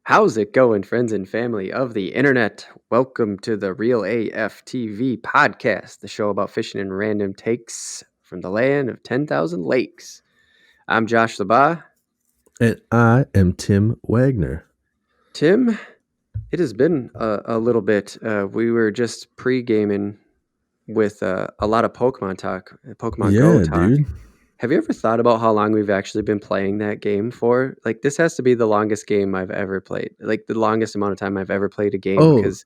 How's it going, friends and family of the internet? Welcome to the Real AF TV podcast, the show about fishing and random takes from the land of 10,000 lakes. I'm Josh LaBaw. And I am Tim Wagner. Tim, it has been a little bit. We were just pre-gaming with a lot of Pokemon talk, Pokemon Go Yeah, talk. dude. Have you ever thought about how long we've actually been playing that game for? Like, this has to be the longest game I've ever played. Like, the longest amount of time I've ever played a game Oh, because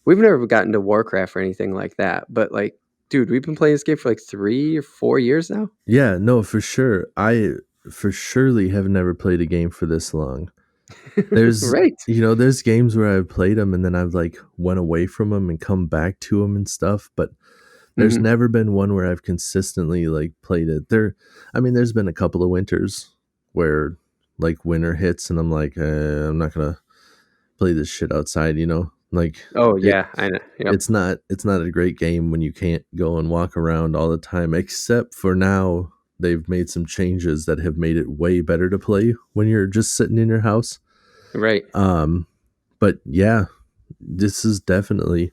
we've never gotten to Warcraft or anything like that. But, like, dude, we've been playing this game for like 3 or 4 years now. yeah, no, for sure. I for surely have never played a game for this long. There's, Right. there's games where I've played them and then I've like went away from them and come back to them and stuff, but there's Mhm. never been one where I've consistently like played it. There's been a couple of winters where like winter hits and I'm like, I'm not gonna play this shit outside, like Oh, it. yeah, I know. Yep. It's not a great game when you can't go and walk around all the time, except for now they've made some changes that have made it way better to play when you're just sitting in your house. Right. But yeah, this is definitely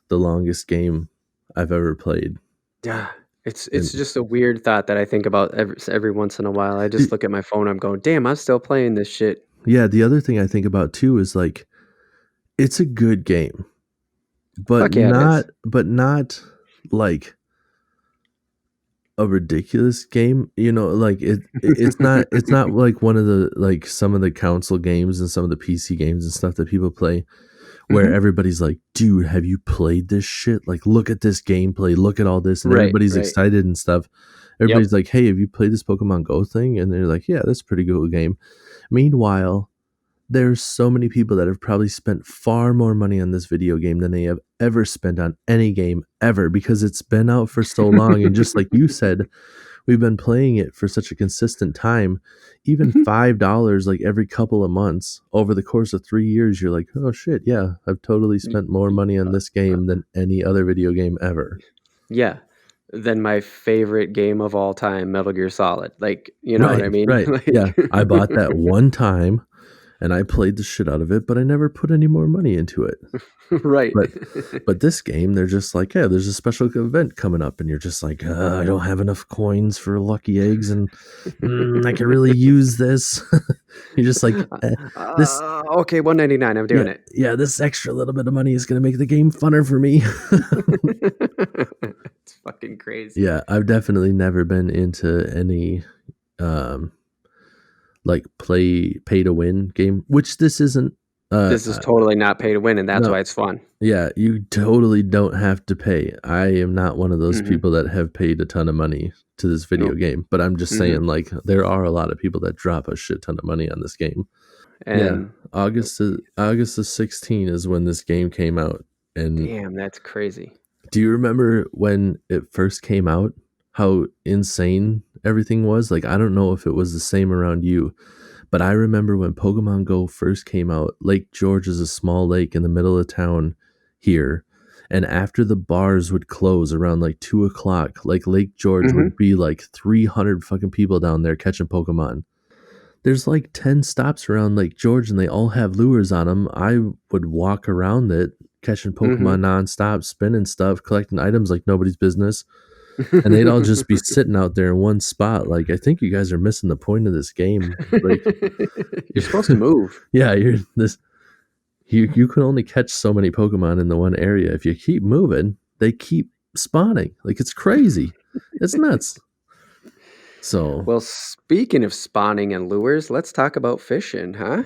the longest game I've ever played. Yeah. It's And just a weird thought that I think about every once in a while. I just look at my phone. I'm going, damn, I'm still playing this shit. yeah, the other thing I think about too is like it's a good game, but Fuck yeah, it is. not like a ridiculous game, like it's not like one of the like some of the console games and some of the PC games and stuff that people play where Mhm. everybody's like, dude, have you played this shit? Like, look at this gameplay, look at all this, and Right. everybody's Right. excited and stuff. Yep. Everybody's like, hey, have you played this Pokemon Go thing? And they're like, yeah, that's a pretty good game. Meanwhile, there's so many people that have probably spent far more money on this video game than they have ever spent on any game ever because it's been out for so long. And just like you said, we've been playing it for such a consistent time. Even $5 like every couple of months over the course of 3 years, you're like, oh shit, yeah, I've totally spent more money on this game than any other video game ever. Yeah. Than my favorite game of all time, Metal Gear Solid. Like, you know what I Right, mean? right. Yeah. I bought that one time and I played the shit out of it, but I never put any more money into it. Right. But but this game, they're just like, yeah, there's a special event coming up, and you're just like, I don't have enough coins for lucky eggs, and I can really use this. You're just like, this, Okay, 199. I'm yeah, doing it. yeah, this extra little bit of money is gonna make the game funner for me. It's fucking crazy. Yeah, I've definitely never been into any um like pay to win game, which this isn't. This is totally not pay to win, and that's No, why it's fun. yeah, you totally don't have to pay. I am not one of those Hmm. people that have paid a ton of money to this video Nope. game, but I'm just Hmm. saying, like, there are a lot of people that drop a shit ton of money on this game. Yeah, And August the 16th is when this game came out. And damn, that's crazy. do you remember when it first came out? How insane everything was? Like, I don't know if it was the same around you, but I remember when Pokemon Go first came out, Lake George is a small lake in the middle of town here. And after the bars would close around like 2 o'clock, like Lake George Hmm. would be like 300 fucking people down there catching Pokemon. There's like 10 stops around Lake George and they all have lures on them. I would walk around it, catching Hmm. Pokemon nonstop, spinning stuff, collecting items like nobody's business. And they'd all just be sitting out there in one spot. Like, I think you guys are missing the point of this game. Like, You're supposed to move. yeah, you can only catch so many Pokemon in the one area. If you keep moving, they keep spawning. Like, it's crazy. It's nuts. So, Well, speaking of spawning and lures, let's talk about fishing, huh?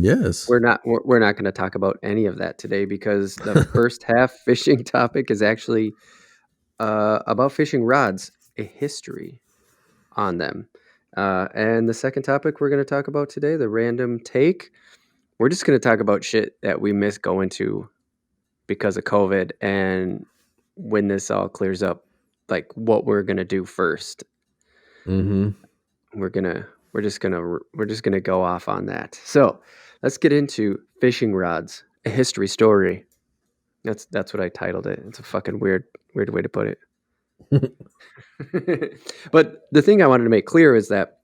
yes. We're not going to talk about any of that today because the first half fishing topic is actually about fishing rods, a history on them. And the second topic we're going to talk about today, the random take, we're just going to talk about shit that we miss going to because of COVID, and when this all clears up, like what we're going to do first. Mm-hmm. We're just gonna go off on that. So let's get into fishing rods, a history story. That's what I titled it. It's a fucking weird way to put it. But the thing I wanted to make clear is that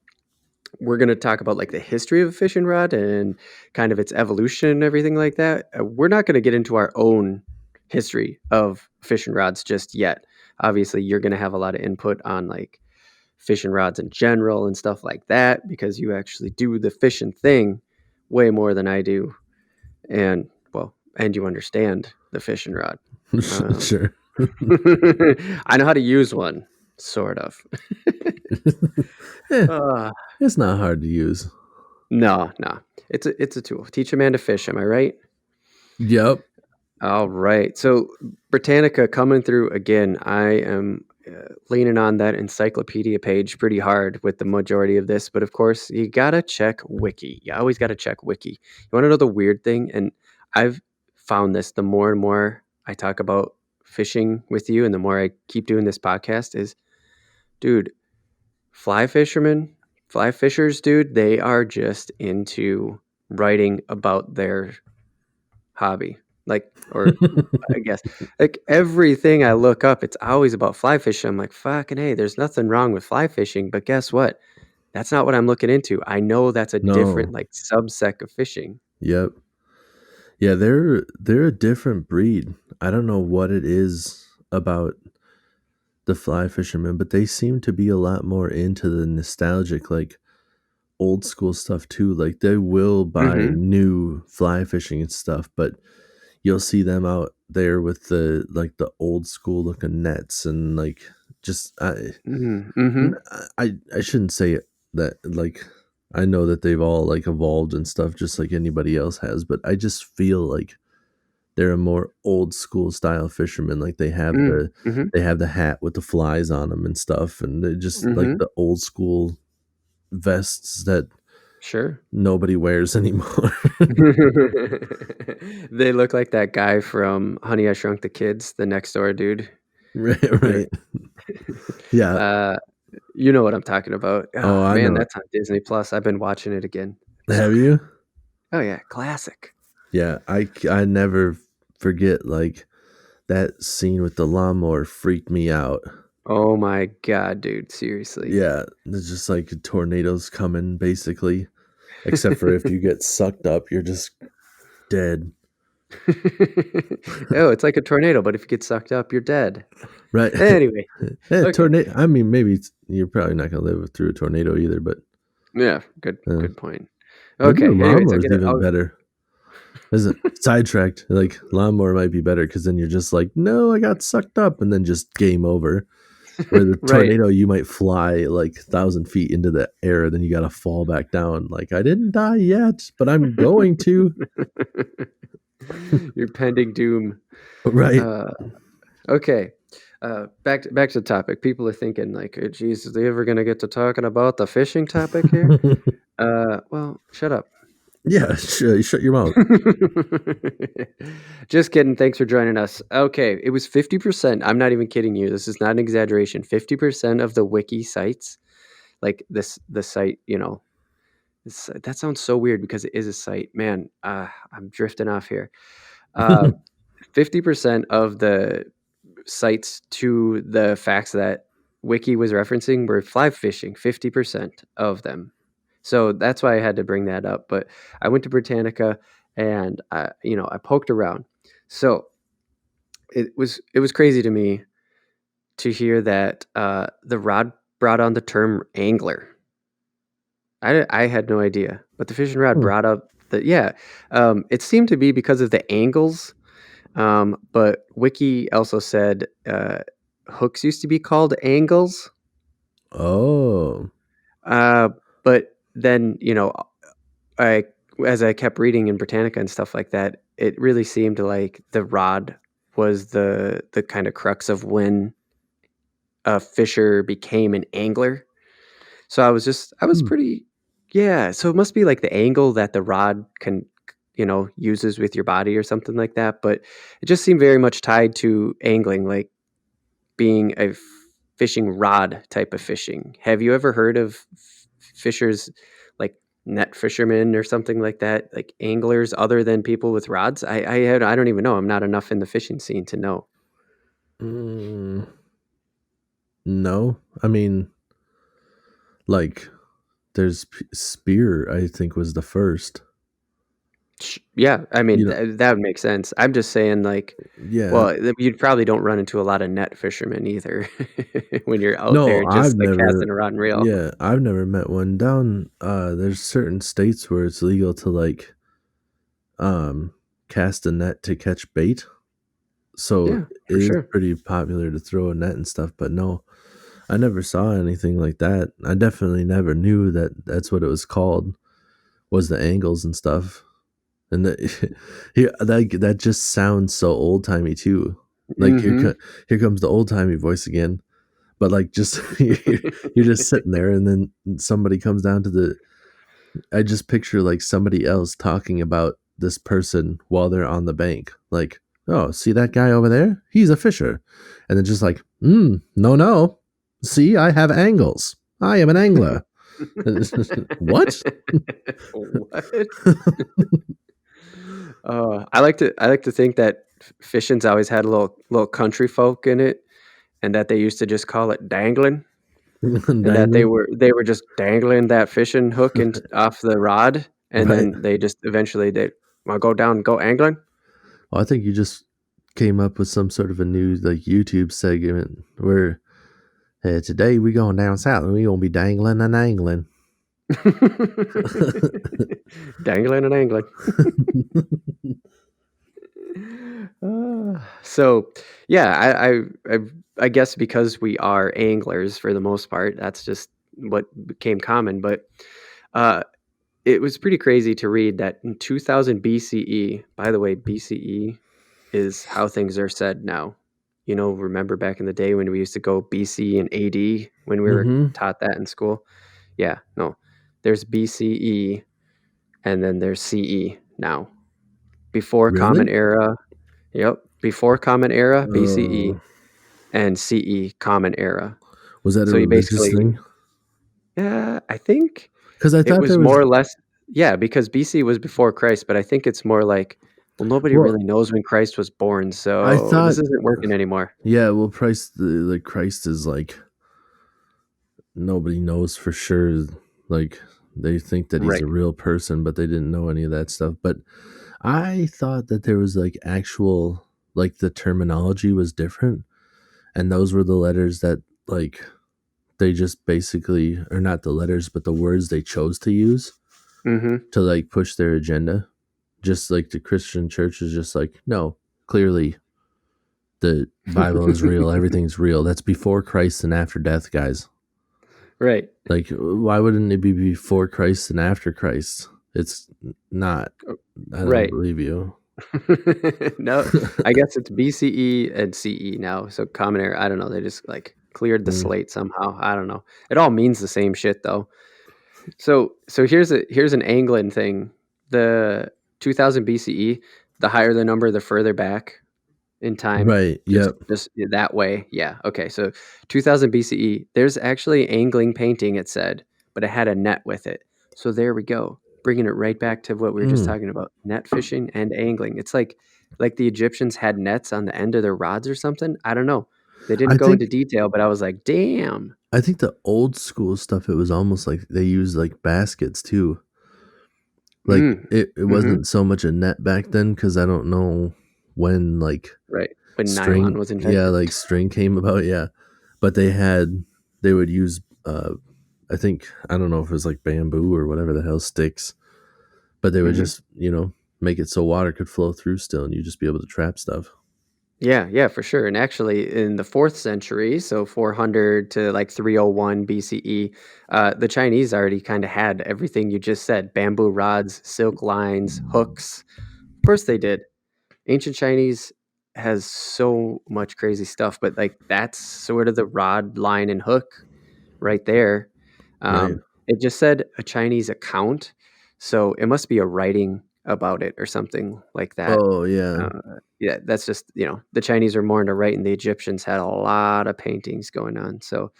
we're going to talk about like the history of a fishing rod and kind of its evolution and everything like that. We're not going to get into our own history of fishing rods just yet. Obviously, you're going to have a lot of input on like fishing rods in general and stuff like that because you actually do the fishing thing way more than I do. And well, and you understand the fishing rod. Sure. I know how to use one, sort of. Eh, uh, it's not hard to use. no, no. It's a tool. Teach a man to fish, am I right? Yep. All right. So Britannica coming through again. I am leaning on that encyclopedia page pretty hard with the majority of this, but of course you gotta check Wiki. You always gotta check Wiki. You want to know the weird thing? And I've found this the more and more I talk about fishing with you, and the more I keep doing this podcast is, dude, fly fishermen, fly fishers, dude, they are just into writing about their hobby. Like, or I guess, like everything I look up, it's always about fly fishing. I'm like, fucking hey, there's nothing wrong with fly fishing, but guess what? That's not what I'm looking into. I know that's a different No. like subsect of fishing. Yep. Yeah, they're a different breed. I don't know what it is about the fly fishermen, but they seem to be a lot more into the nostalgic, like old school stuff too. Like they will buy Mm-hmm. new fly fishing and stuff, but you'll see them out there with the old school looking nets and like just Mm-hmm. Mm-hmm. I shouldn't say it that like I know that they've all like evolved and stuff just like anybody else has, but I just feel like they're a more old school style fisherman. Like Mm-hmm. they have the hat with the flies on them and stuff, and they just like Mm-hmm. the old school vests that Sure. nobody wears anymore. They look like that guy from Honey I Shrunk the Kids, the next door dude. Right, They're- right. Yeah. uh, you know what I'm talking about. Oh, Oh I man, know. that's on Disney Plus. I've been watching it again. So Have good. you? Oh yeah, classic. Yeah, I never forget like that scene with the lawnmower freaked me out. Oh my god, dude, seriously. Yeah, there's just like tornadoes coming basically, except for if you get sucked up, you're just dead. Oh, it's like a tornado, but if you get sucked up, you're dead. Right. Anyway, okay. Tornado. I mean, maybe you're probably not gonna live through a tornado either, but Yeah, good uh, good point. maybe the Okay, anyways, lawnmower is even better. Isn't sidetracked? Like lawnmower might be better because then you're just like, no, I got sucked up, and then just game over. Where the right. tornado, you might fly like 1,000 feet into the air, then you got to fall back down. Like I didn't die yet, but I'm going to. Your pending doom. Right. Uh, okay. Back to the topic. People are thinking like, oh, geez, are they ever gonna get to talking about the fishing topic here? Well, shut up. Yeah, shut your mouth. Just kidding. Thanks for joining us. Okay, it was 50%. I'm not even kidding you. This is not an exaggeration. 50% of the wiki sites, like the site, that sounds so weird because it is a site. Man, I'm drifting off here. Uh, 50% of the sites to the facts that Wiki was referencing were fly fishing, 50% of them. So that's why I had to bring that up. But I went to Britannica and I poked around. So it was crazy to me to hear that the rod brought on the term angler. I had no idea, but the fishing rod Hmm. brought up that it seemed to be because of the angles. But Wiki also said hooks used to be called angles. Oh. Uh, but then I as I kept reading in Britannica and stuff like that, it really seemed like the rod was the kind of crux of when a fisher became an angler. So I was Hmm. pretty, yeah. So it must be like the angle that the rod can, uses with your body or something like that. But it just seemed very much tied to angling, like being a fishing rod type of fishing. Have you ever heard of fishers like net fishermen or something like that? Like anglers other than people with rods? I don't even know. I'm not enough in the fishing scene to know. Mm, no. I mean, like there's spear, I think, was the first. Yeah, I mean, You know, that would make sense. I'm just saying, like, yeah. well, you probably don't run into a lot of net fishermen either when you're out No, there I've just, like, never casting a rod and reel. yeah, I've never met one. Down there's certain states where it's legal to like um cast a net to catch bait. So Yeah, it for is sure. pretty popular to throw a net and stuff, but no, I never saw anything like that. I definitely never knew that that's what it was called, was the angles and stuff. And that just sounds so old timey too. Like Mhm. here comes the old timey voice again. But like just you're just sitting there, and then somebody comes down to the. I just picture like somebody else talking about this person while they're on the bank. Like, oh, see that guy over there? He's a fisher. And then just like, no, no. See, I have angles. I am an angler. What? What? I like to think that fishing's always had a little country folk in it, and that they used to just call it dangling, and that they Dangling. were just dangling that fishing hook off the rod, and Right. then they just eventually they want to go down and go angling. Well, I think you just came up with some sort of a new like YouTube segment where, hey, today we going down south and we gonna be dangling and angling. Dangling and angling. So, yeah, I guess because we are anglers for the most part, that's just what became common. But uh, it was pretty crazy to read that in 2000 BCE. By the way, BCE is how things are said now. Remember back in the day when we used to go BC and AD when we were Mm-hmm. taught that in school? Yeah, no, there's BCE and then there's CE now. Before Common Really? Era, yep, before Common Era, BCE, Oh, and CE, Common Era. was that a So you religious basically, thing? yeah, I think Because I it thought was there more was. or less, yeah, because BC was before Christ, but I think it's more like, well, nobody Well, really knows when Christ was born, I so thought. this isn't working anymore. Yeah, well, Christ is like nobody knows for sure. Like they think that he's Right. a real person, but they didn't know any of that stuff. But I thought that there was like actual, like the terminology was different, and those were the letters that like they just basically, or not the letters, but the words they chose to use Mhm. to like push their agenda. Just like the Christian church is just like, no, clearly the Bible is real. Everything's real. That's before Christ and after death, guys. Right. Like, why wouldn't it be before Christ and after Christ? It's not. I don't Right. believe you. No, I guess it's BCE and CE now, so Common Era, I don't know, they just, like, cleared the Mm, slate somehow, I don't know. It all means the same shit, though. So here's an angling thing. The 2000 BCE, the higher the number, the further back in time. right. Just Yep. just that way. Yeah. Okay. So 2000 BCE, there's actually angling painting, it said, but it had a net with it. So there we go. Bringing it right back to what we were just Mm. talking about, net fishing and angling. It's like the Egyptians had nets on the end of their rods or something. I don't know. They didn't I go into think. detail, but I was like, damn. I think the old school stuff. It was almost like they used like baskets too. Like Mm. it Mm-hmm. wasn't so much a net back then because I don't know when like Right. When nylon string. was Yeah, invented. like string came about. Yeah, but they would use. I think I don't know if it was like bamboo or whatever the hell sticks, but they would Mm-hmm. just make it so water could flow through still, and you just be able to trap stuff. Yeah, yeah, for sure. And actually, in the fourth century, so 400 to like 301 BCE, the Chinese already kind of had everything you just said: bamboo rods, silk lines, hooks. Of course, they did. Ancient Chinese has so much crazy stuff, but like that's sort of the rod, line, and hook right there. Right. It just said a Chinese account, so it must be a writing about it or something like that. Oh yeah. Uh, yeah, that's just the Chinese were more into writing. The Egyptians had a lot of paintings going on. So,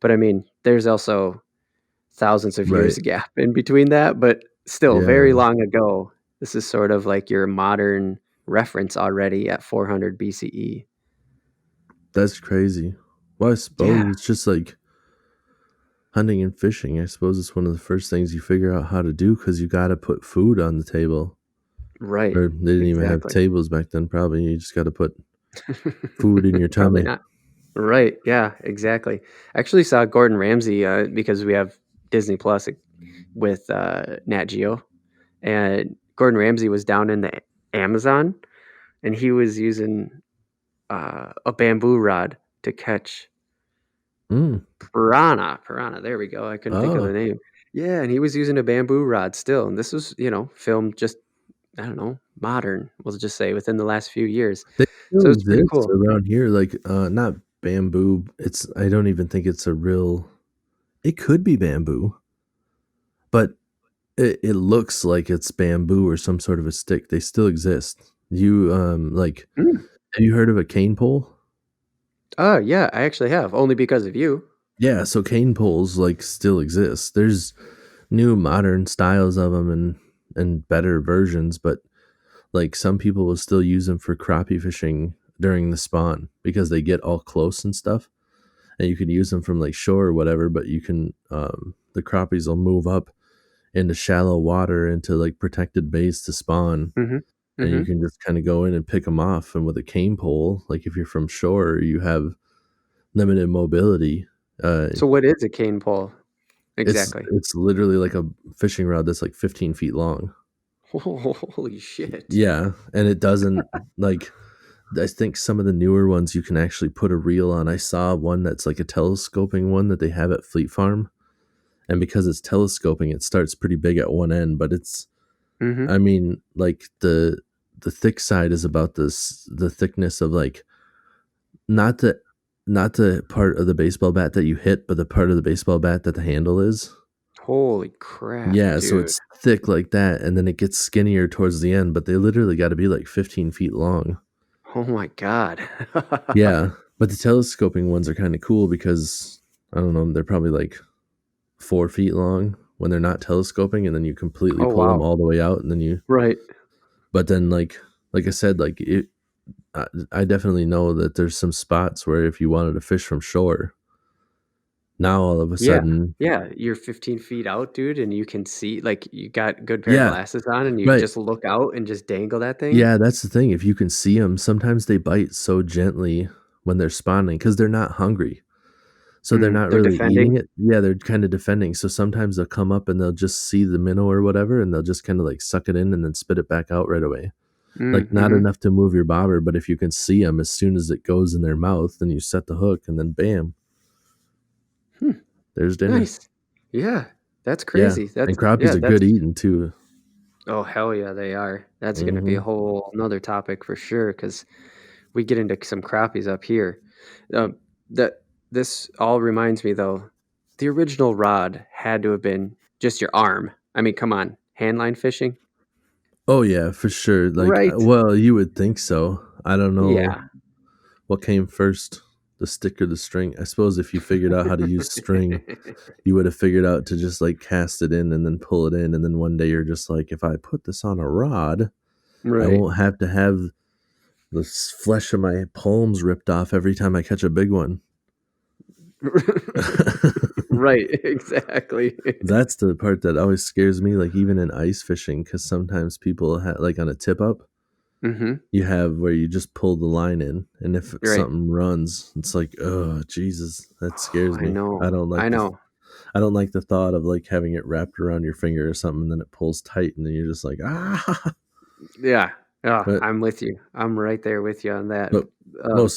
but I mean, there's also thousands of years Right. gap in between that, but still very Yeah. long ago. This is sort of like your modern reference already at 400 BCE. That's crazy. Well, I Yeah, suppose it's just like hunting and fishing, I suppose it's one of the first things you figure out how to do because you got to put food on the table. Right. Or they didn't even have Exactly. tables back then, probably. You just got to put food in your Probably tummy. not. Right. Yeah, exactly. I actually saw Gordon Ramsay because we have Disney Plus with Nat Geo, and Gordon Ramsay was down in the Amazon, and he was using a bamboo rod to catch Mm. piranha. Piranha. There we go. I couldn't think of the Oh, name. Yeah, and he was using a bamboo rod still, and this was filmed just I don't know modern. We'll just say within the last few years. they still So it's pretty exist cool. around here. Like, not bamboo. I don't even think it's a real, it could be bamboo, but it looks like it's bamboo or some sort of a stick. They still exist. Like, Mm. have you heard of a cane pole? Oh yeah, I actually have only because of you. Yeah, so cane poles like still exist. There's new modern styles of them and better versions, but like some people will still use them for crappie fishing during the spawn because they get all close and stuff. And you can use them from like shore or whatever, but you can the crappies will move up into shallow water into like protected bays to spawn, Mhm. and you Mhm. can just kind of go in and pick them off. And with a cane pole, like if you're from shore, you have limited mobility. Uh, So what is a cane pole it's exactly? it's literally like a fishing rod that's like 15 feet long. Holy shit. Yeah, and it doesn't like. I think some of the newer ones you can actually put a reel on. I saw one that's like a telescoping one that they have at Fleet Farm, and because it's telescoping, it starts pretty big at one end, but it's, Mhm. I mean, like the thick side is about the thickness of like not the not the part of the baseball bat that you hit, but the part of the baseball bat that the handle is. Holy crap, Yeah, so dude. it's thick like that, and then it gets skinnier towards the end, but they literally got to be like 15 feet long. Oh my god. Yeah, but the telescoping ones are kind of cool because I don't know, they're probably like 4 feet long when they're not telescoping, and then you completely Oh pull them wow. all the way out, and then you. Right. But then, like I said, like I definitely know that there's some spots where if you wanted to fish from shore, now all of a Yeah. sudden, Yeah, you're 15 feet out, dude, and you can see like, you got a good pair of yeah, glasses on, and you right, just look out and just dangle that thing? yeah, that's the thing. If you can see them, sometimes they bite so gently when they're spawning because they're not hungry. So they're not They're really eating defending? it. Yeah, they're kind of defending. So sometimes they'll come up and they'll just see the minnow or whatever, and they'll just kind of like suck it in and then spit it back out right away. Like not Mhm. enough to move your bobber, but if you can see them as soon as it goes in their mouth, then you set the hook and then bam, Hmm, there's dinner. nice. Yeah, that's Yeah, crazy. and crappies are That's good eating too. oh, hell yeah, they are. That's gonna be a Hmm. whole another topic for sure because we get into some crappies up here. That this all reminds me though, the original rod had to have been just your arm. I mean, come on, handline fishing, Oh yeah, for sure. Like, right? well, you would think so. I don't know Yeah. what came first, the stick or the string. I suppose if you figured out how to use string, you would have figured out to just like cast it in and then pull it in, and then one day you're just like, if I put this on a rod, I Right. won't have to have the flesh of my palms ripped off every time I catch a big one. Right, exactly. That's the part that always scares me, like even in ice fishing, because sometimes people like on a tip up, Mhm. you have where you just pull the line in, and if Right. something runs, it's like, oh Jesus, that scares I me. know. I know. I don't like the thought of like having it wrapped around your finger or something, and then it pulls tight, and then you're just like, ah. Yeah. Yeah, But I'm with you. I'm right there with you on that. but Um,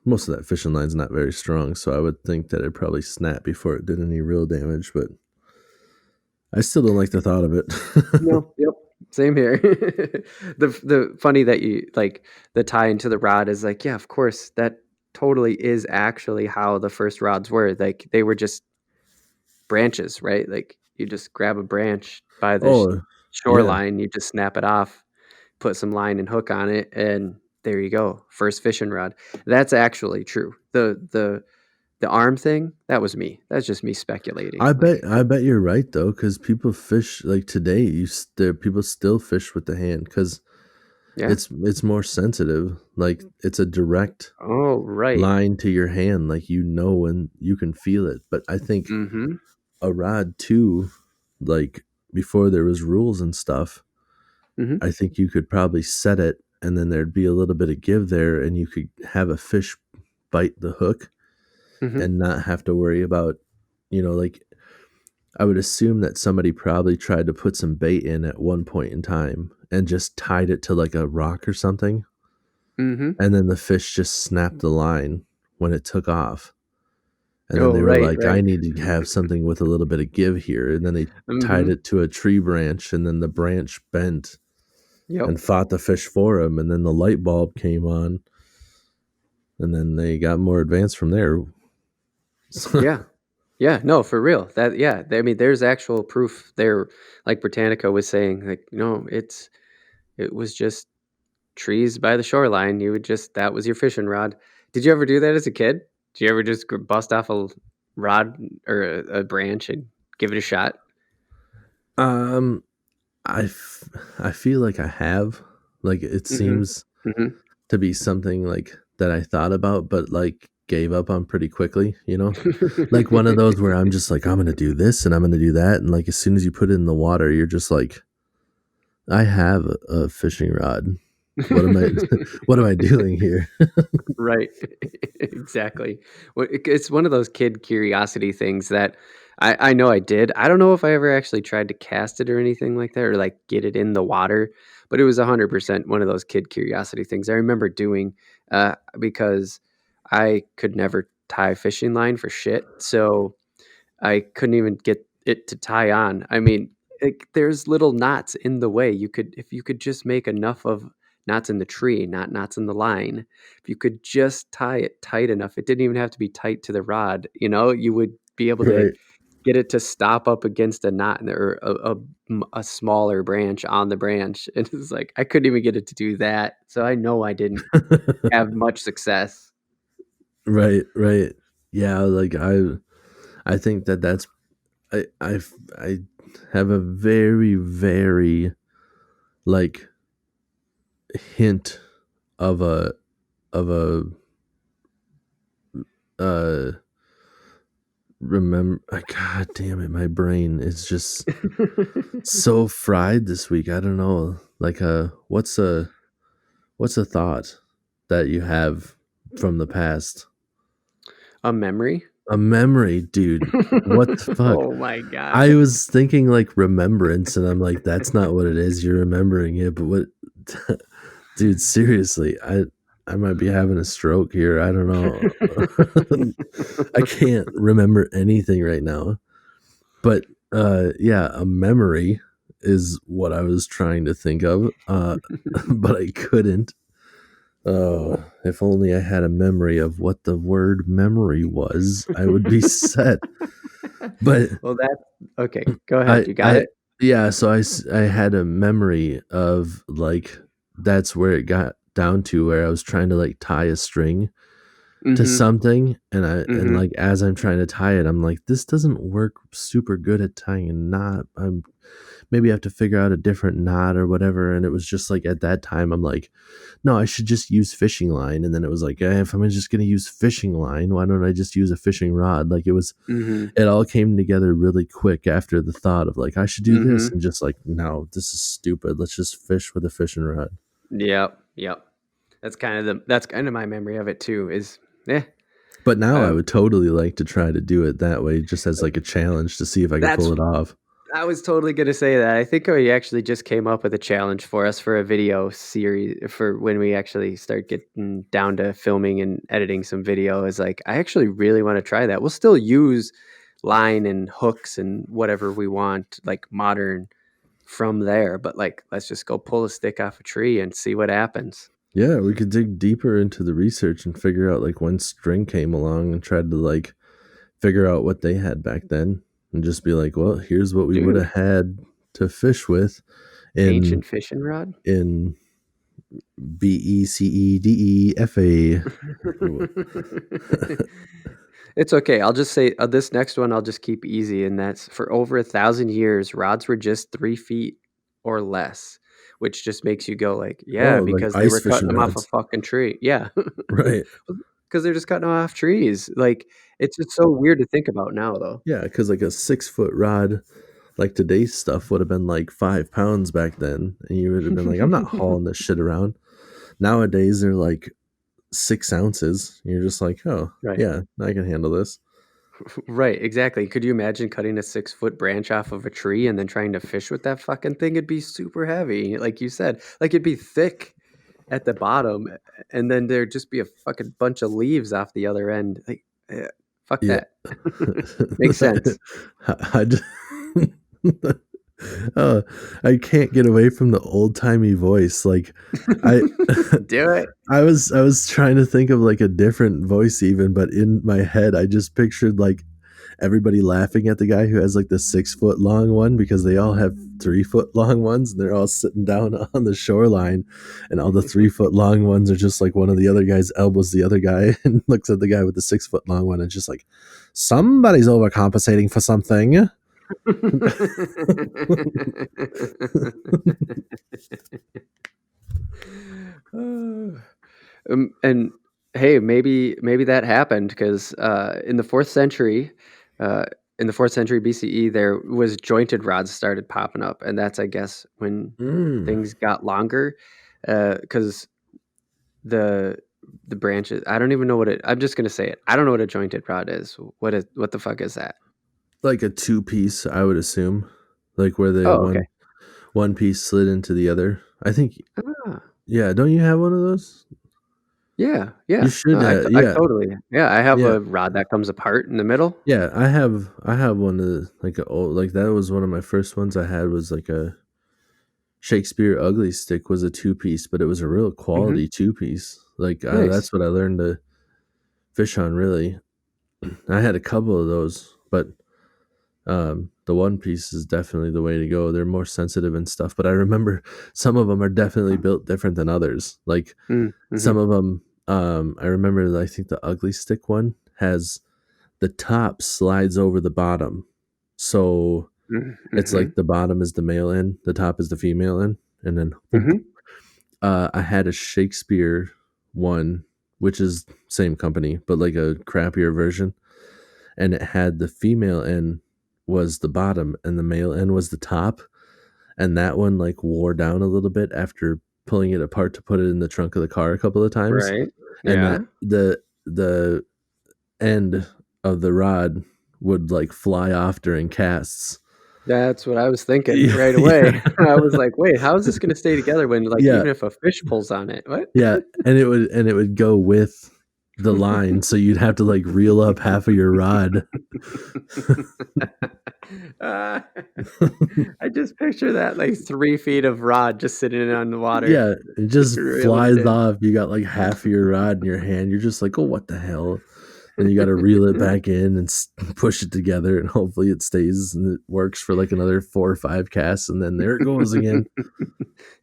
most of that fishing line's not very strong, so I would think that it'd probably snap before it did any real damage. But I still don't like the thought of it. no, yep, same here. The funny that you like the tie into the rod is like, yeah, of course, that totally is actually how the first rods were. Like they were just branches, right? Like you just grab a branch by the Oh yeah, shoreline, you just snap it off, put some line and hook on it, and there you go. First fishing rod. That's actually true. The arm thing, that was me. That's just me speculating. Like, I bet you're right though, because people fish like today. There people still fish with the hand because yeah. it's more sensitive. Like it's a direct Oh, right. line to your hand. Like you know when you can feel it. But I think Mhm. a rod too, like before there was rules and stuff, Mhm. I think you could probably set it and then there'd be a little bit of give there and you could have a fish bite the hook Mhm. and not have to worry about, like I would assume that somebody probably tried to put some bait in at one point in time and just tied it to like a rock or something. Mhm. And then the fish just snapped the line when it took off. And then Oh, they were right, like, right. I need to have something with a little bit of give here. And then they tied Mhm. it to a tree branch, and then the branch bent Yep. and fought the fish for him. And then the light bulb came on, and then they got more advanced from there. Yeah. Yeah, no, for real. I mean, there's actual proof there, like Britannica was saying, like, no, it was just trees by the shoreline. You would just that was your fishing rod. Did you ever do that as a kid? Did you ever just bust off a rod or a branch and give it a shot? um, I, f- I feel like I have. Like, it Mhm. seems Mhm. to be something like that I thought about, but like gave up on pretty quickly, Like one of those where I'm just like, I'm gonna do this and I'm gonna do that. And like as soon as you put it in the water, you're just like, I have a fishing rod. What am I what am I doing here? Right. Exactly. Well, it's one of those kid curiosity things that I know I did. I don't know if I ever actually tried to cast it or anything like that or like get it in the water, but it was 100% one of those kid curiosity things I remember doing because I could never tie fishing line for shit. So I couldn't even get it to tie on. I mean, there's little knots in the way. If you could just make enough of knots in the tree, not knots in the line. If you could just tie it tight enough, it didn't even have to be tight to the rod. You would be able to Right. get it to stop up against a knot or a smaller branch on the branch. And it's like I couldn't even get it to do that. So I know I didn't have much success. Right, right. Yeah, like I think that's I have a very, very like hint of a uh remember god damn it, my brain is just so fried this week. I don't know. Like what's a thought that you have from the past? A memory. A memory, dude. What the fuck? Oh my god. I was thinking like remembrance and I'm like that's not what it is. You're remembering it, but what dude, seriously. I might be having a stroke here. I don't know. I can't remember anything right now. But yeah, a memory is what I was trying to think of. But I couldn't. Oh, if only I had a memory of what the word memory was, I would be set. But Well, that's okay. Go ahead. I You got I it? yeah, so I had a memory of like that's where it got down to where I was trying to like tie a string to Mhm. something and Mhm. like as I'm trying to tie it, I'm like, this doesn't work super good at tying a knot. I'm maybe I have to figure out a different knot or whatever. And it was just like at that time, I'm like, no, I should just use fishing line. And then it was like, if I'm just gonna use fishing line, why don't I just use a fishing rod? Like Mhm. it all came together really quick after the thought of like I should do this Mhm. and just like, no, this is stupid. Let's just fish with a fishing rod. Yep. Yep. That's kind of my memory of it too. Is yeah. But now I Um, would totally like to try to do it that way, just as like a challenge to see if I can that's pull it off. I was totally gonna say that. I think we actually just came up with a challenge for us for a video series for when we actually start getting down to filming and editing some video. Is like I actually really want to try that. We'll still use line and hooks and whatever we want, like modern from there. But like, let's just go pull a stick off a tree and see what happens. Yeah, we could dig deeper into the research and figure out like when string came along and tried to like figure out what they had back then and just be like, well, here's what we would Dude, have had to fish with in ancient fishing rod. in BECEDEFA. It's okay. I'll just say this next one. I'll just keep easy, and that's for over 1,000 years, rods were just 3 feet or less, which just makes you go like, yeah, Oh, like because they ice were cutting fishing them off a rods. fucking tree. Yeah, Right. because they're just cutting off trees. Like, it's just so weird to think about now, though. Yeah, because like a 6 foot rod, like today's stuff would have been like 5 pounds back then, and you would have been like, I'm not hauling this shit around. Nowadays they're like 6 ounces. You're just like, oh Right. yeah, I can handle this. Right, exactly. Could you imagine cutting a 6-foot branch off of a tree and then trying to fish with that fucking thing? It'd be super heavy, like you said. Like, it'd be thick at the bottom, and then there'd just be a fucking bunch of leaves off the other end. Like, fuck Yeah. that. Makes sense. I just, oh, I can't get away from the old timey voice. Like I Do it. I was trying to think of like a different voice even, but in my head I just pictured like everybody laughing at the guy who has like the 6 foot long one because they all have 3 foot long ones and they're all sitting down on the shoreline and all the 3 foot long ones are just like one of the other guys elbows the other guy and looks at the guy with the 6 foot long one and just like somebody's overcompensating for something. And hey, maybe that happened because in the uh, fourth century BCE, there was jointed rods started popping up, and that's, I guess, when Mm. things got longer because the the branches. I don't even know what it. I'm just gonna say it. I don't know what a jointed rod is. What the fuck is that? Like a two piece, I would assume, like where the Oh, okay. one piece slid into the other. I think, Ah, yeah. Don't you have one of those? yeah, You yeah. should. I Yeah, totally. Yeah, I have yeah, a rod that comes apart in the middle. yeah. I have one of like a old, like that was one of my first ones I had was like a Shakespeare Ugly Stick was a two piece, but it was a real Hmm. quality two piece. Like Nice. that's what I learned to fish on. Really, I had a couple of those, but the one piece is definitely the way to go. They're more sensitive and stuff, but I remember some of them are definitely built different than others. Like Mm-hmm. some of them, I remember I think the Ugly Stick one has the top slides over the bottom, so it's Mm-hmm. like the bottom is the male end, the top is the female end, and then boom. Mm-hmm. I had a Shakespeare one, which is same company, but like a crappier version, and it had the female end was the bottom and the male end was the top, and that one like wore down a little bit after pulling it apart to put it in the trunk of the car a couple of times, Right. and Yeah. the end of the rod would like fly off during casts. That's what I was thinking Yeah, right yeah, away. I was like, wait, how is this going to stay together when, like, yeah, even if a fish pulls on it? What? yeah, and it would go with the line, so you'd have to like reel up half of your rod. uh, I just picture that, like, 3 feet of rod just sitting on the water, Yeah, it just reeling it flies in. off. You got like half of your rod in your hand. You're just like, oh, what the hell? Then you got to reel it back in and push it together, and hopefully it stays and it works for like another 4 or 5 casts, and then there it goes again.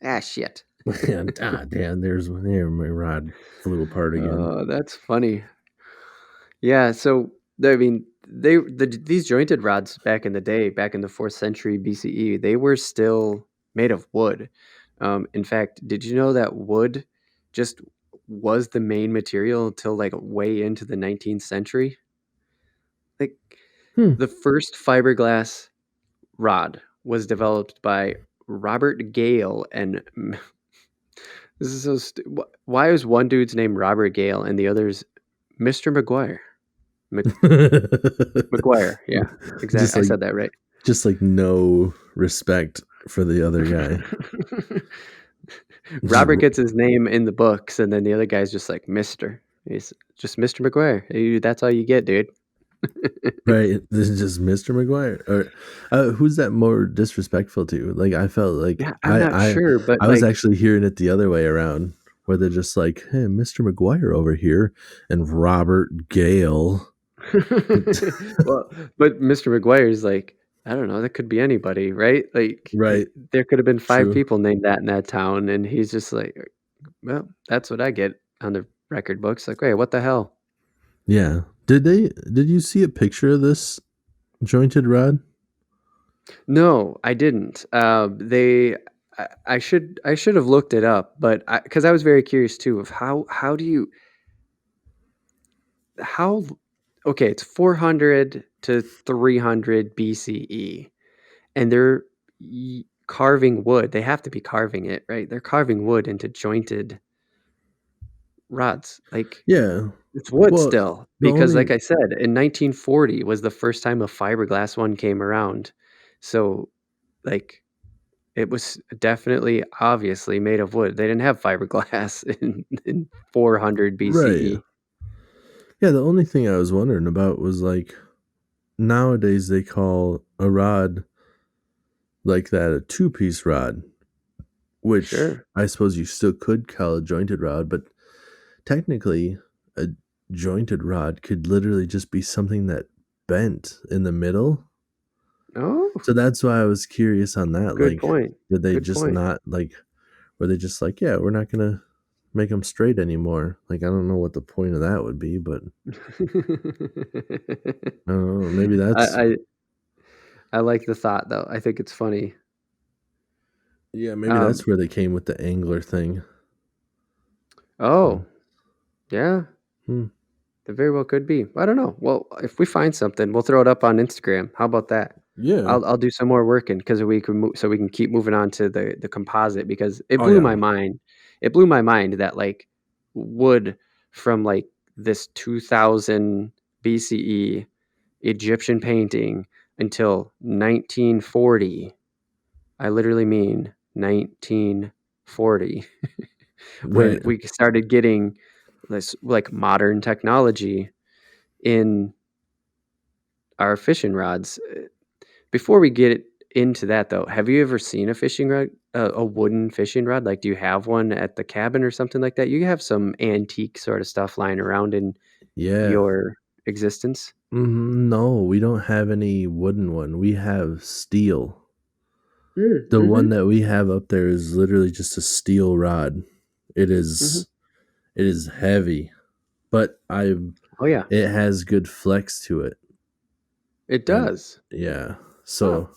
Ah, shit. And damn, there my rod flew apart again. Oh, that's funny. Yeah, so I mean, these jointed rods back in the day, back in the fourth century BCE, they were still made of wood. In fact, did you know that wood just was the main material until like way into the 19th century? Like, Hmm. the first fiberglass rod was developed by Robert Gale and this is so why is one dude's name Robert Gale and the other's Mr. McGuire? McGuire, yeah, just exactly. I like said that right. just like no respect for the other guy. Just Robert gets his name in the books, and then the other guy's just like Mister. He's just Mr. McGuire. That's all you get, dude. right. This is just Mr. McGuire. Or who's that more disrespectful to? Like I felt like Yeah, I'm not sure, but I was like, actually hearing it the other way around, where they're just like, "Hey, Mr. McGuire over here," and Robert Gale. well, but Mr. McGuire's like, I don't know, that could be anybody, right? Like, Right. there could have been 5 True. people named that in that town, and he's just like, well, that's what I get on the record books. Like, wait, what the hell? Yeah. Did you see a picture of this jointed rod? No, I didn't. I should have looked it up, but because I was very curious too of how do you how okay, it's 400 to 300 BCE, and they're carving wood. They have to be carving it, right? They're carving wood into jointed rods. Like, Yeah. it's wood Well, still, the because like only I said, in 1940 was the first time a fiberglass one came around. So, like, it was definitely obviously made of wood. They didn't have fiberglass in 400 right. BCE. Yeah, the only thing I was wondering about was like nowadays they call a rod like that a two-piece rod, which Sure. I suppose you still could call a jointed rod, but technically a jointed rod could literally just be something that bent in the middle. Oh, So that's why I was curious on that. good Like, point. did they Good just point. not like, were they just like, yeah, we're not gonna make them straight anymore? Like, I don't know what the point of that would be, but I don't know. Maybe I, that's, I I like the thought though. I think it's funny. yeah, maybe Um, that's where they came with the angler thing. So, oh, yeah, hmm. it very well could be. I don't know. Well, if we find something, we'll throw it up on Instagram. How about that? Yeah. I'll do some more working because we can so we can keep moving on to the composite, because it Oh blew yeah. my mind. It blew my mind that like wood from like this 2000 BCE Egyptian painting until 1940. I literally mean 1940, when Right. we started getting this like modern technology in our fishing rods. Before we get into that, though, have you ever seen a fishing rod, a wooden fishing rod? Like, do you have one at the cabin or something like that? You have some antique sort of stuff lying around in Yeah. your existence. No, we don't have any wooden one. We have steel. The one Mm-hmm. that we have up there is literally just a steel rod. It Mm-hmm. is it is heavy, but I Oh yeah, it has good flex to it. it And does. yeah. Oh. So,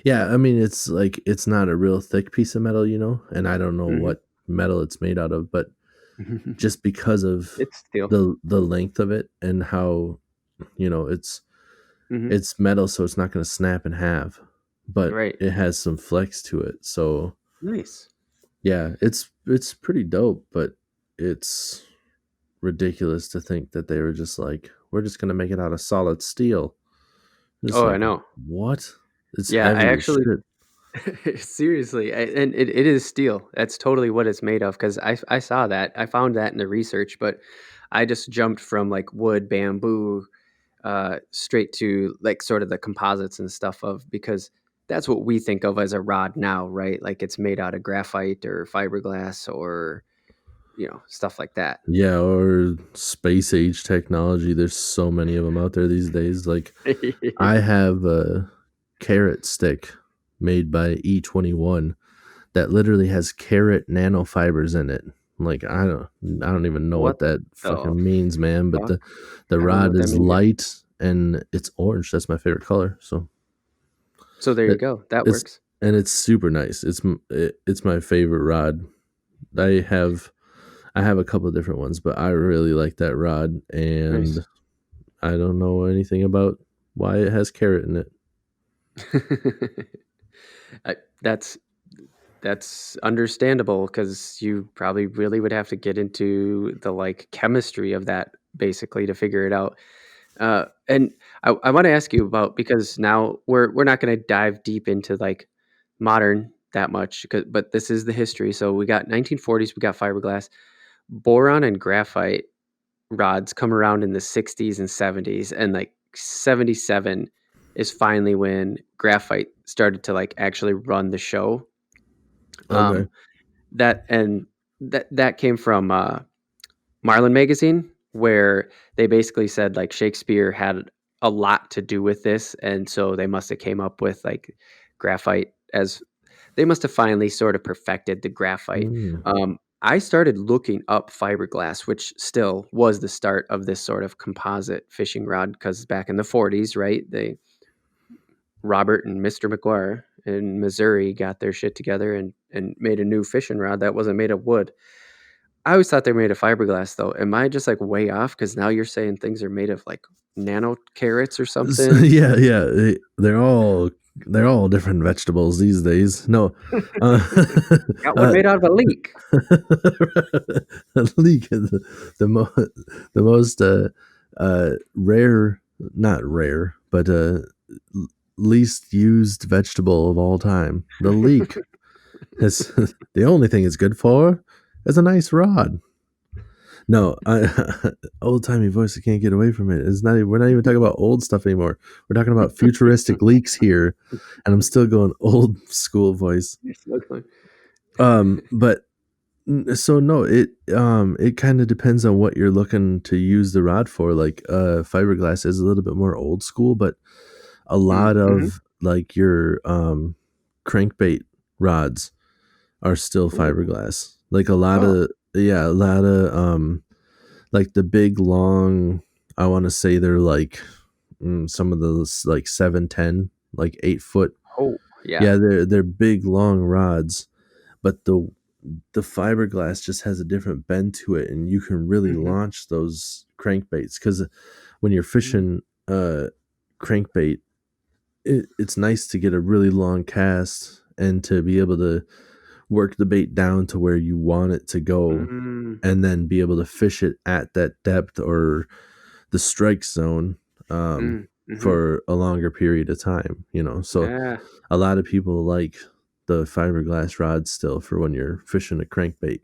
yeah, I mean it's like it's not a real thick piece of metal, and I don't know Mm-hmm. what metal it's made out of, but just because of It's steel. the length of it and how, it's Mm-hmm. it's metal, so it's not going to snap in half, but Right. it has some flex to it. So, Nice. yeah, it's pretty dope, but it's ridiculous to think that they were just like, we're just gonna make it out of solid steel. Just Oh, I like, know. what? It's Yeah, I heavy as actually shit. seriously, and it is steel. That's totally what it's made of, because I saw that. I found that in the research, but I just jumped from like wood, bamboo, straight to like sort of the composites and stuff of, because that's what we think of as a rod now, right? Like it's made out of graphite or fiberglass or stuff like that. Yeah, or space age technology. There's so many of them out there these days. Like, I have a carrot stick made by E21 that literally has carrot nanofibers in it. Like, I don't even know What what that the fucking means, man, but fuck? the I don't know rod what that is means either. light and it's orange. That's my favorite color. So, So there you it, go. That it's works. and it's super nice. It's my favorite rod. I have I have a couple of different ones, but I really like that rod, and Nice. I don't know anything about why it has carrot in it. I, that's That's understandable, because you probably really would have to get into the like chemistry of that basically to figure it out. And I want to ask you about, because now we're not going to dive deep into like modern that much, but this is the history. So we got 1940s, we got fiberglass, boron and graphite rods come around in the 60s and 70s, and like 77 is finally when graphite started to like actually run the show. Okay. Um, that came from Marlin magazine, where they basically said like Shakespeare had a lot to do with this, and so they must have came up with like graphite, as they must have finally sort of perfected the graphite. Mm. I started looking up fiberglass, which still was the start of this sort of composite fishing rod, because back in the 40s, right, they Robert and Mr. McGuire in Missouri got their shit together and made a new fishing rod that wasn't made of wood. I always thought they're made of fiberglass, though. Am I just like way off? Because now you're saying things are made of like nano carrots or something. Yeah, yeah, they're all different vegetables these days. No, uh, Got one uh, made out of a leek. leek is the most rare, not rare, but least used vegetable of all time. The leek is the only thing it's good for is a nice rod. No, old timey voice. I can't get away from it. It's not. We're not even talking about old stuff anymore. We're talking about futuristic leaks here, and I'm still going old school voice. But so no, it kind of depends on what you're looking to use the rod for. Like fiberglass is a little bit more old school, but a lot Mm-hmm. of like your crankbait rods are still Ooh. fiberglass. Like a lot Oh. of yeah, a lot of like the big long. I want to say they're like some of those like 710, like 8 foot. Oh. Yeah. Yeah, they're big long rods, but the fiberglass just has a different bend to it, and you can really Mm-hmm. launch those crankbaits because when you're Mm-hmm. fishing crankbait, it's nice to get a really long cast and to be able to work the bait down to where you want it to go Mm-hmm. and then be able to fish it at that depth or the strike zone Mm-hmm. for a longer period of time, you know. So Yeah. a lot of people like the fiberglass rod still for when you're fishing a crankbait.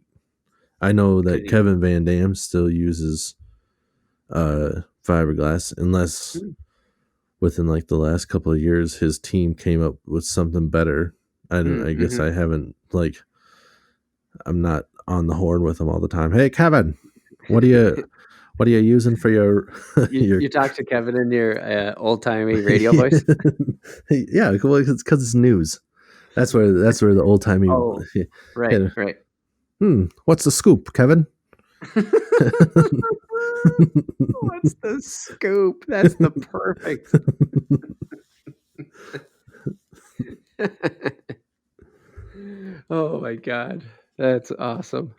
I know that 'Cause Kevin Van Dam still uses fiberglass unless mm, within like the last couple of years his team came up with something better. I guess mm-hmm. I haven't like I'm not on the horn with him all the time. Hey Kevin, what are you what are you using for your your You talk to Kevin in your old timey radio voice. yeah, well, it's because it's news. That's where the old timey. Oh, right, right. What's the scoop, Kevin? What's the scoop? That's the perfect. Oh my god, that's awesome.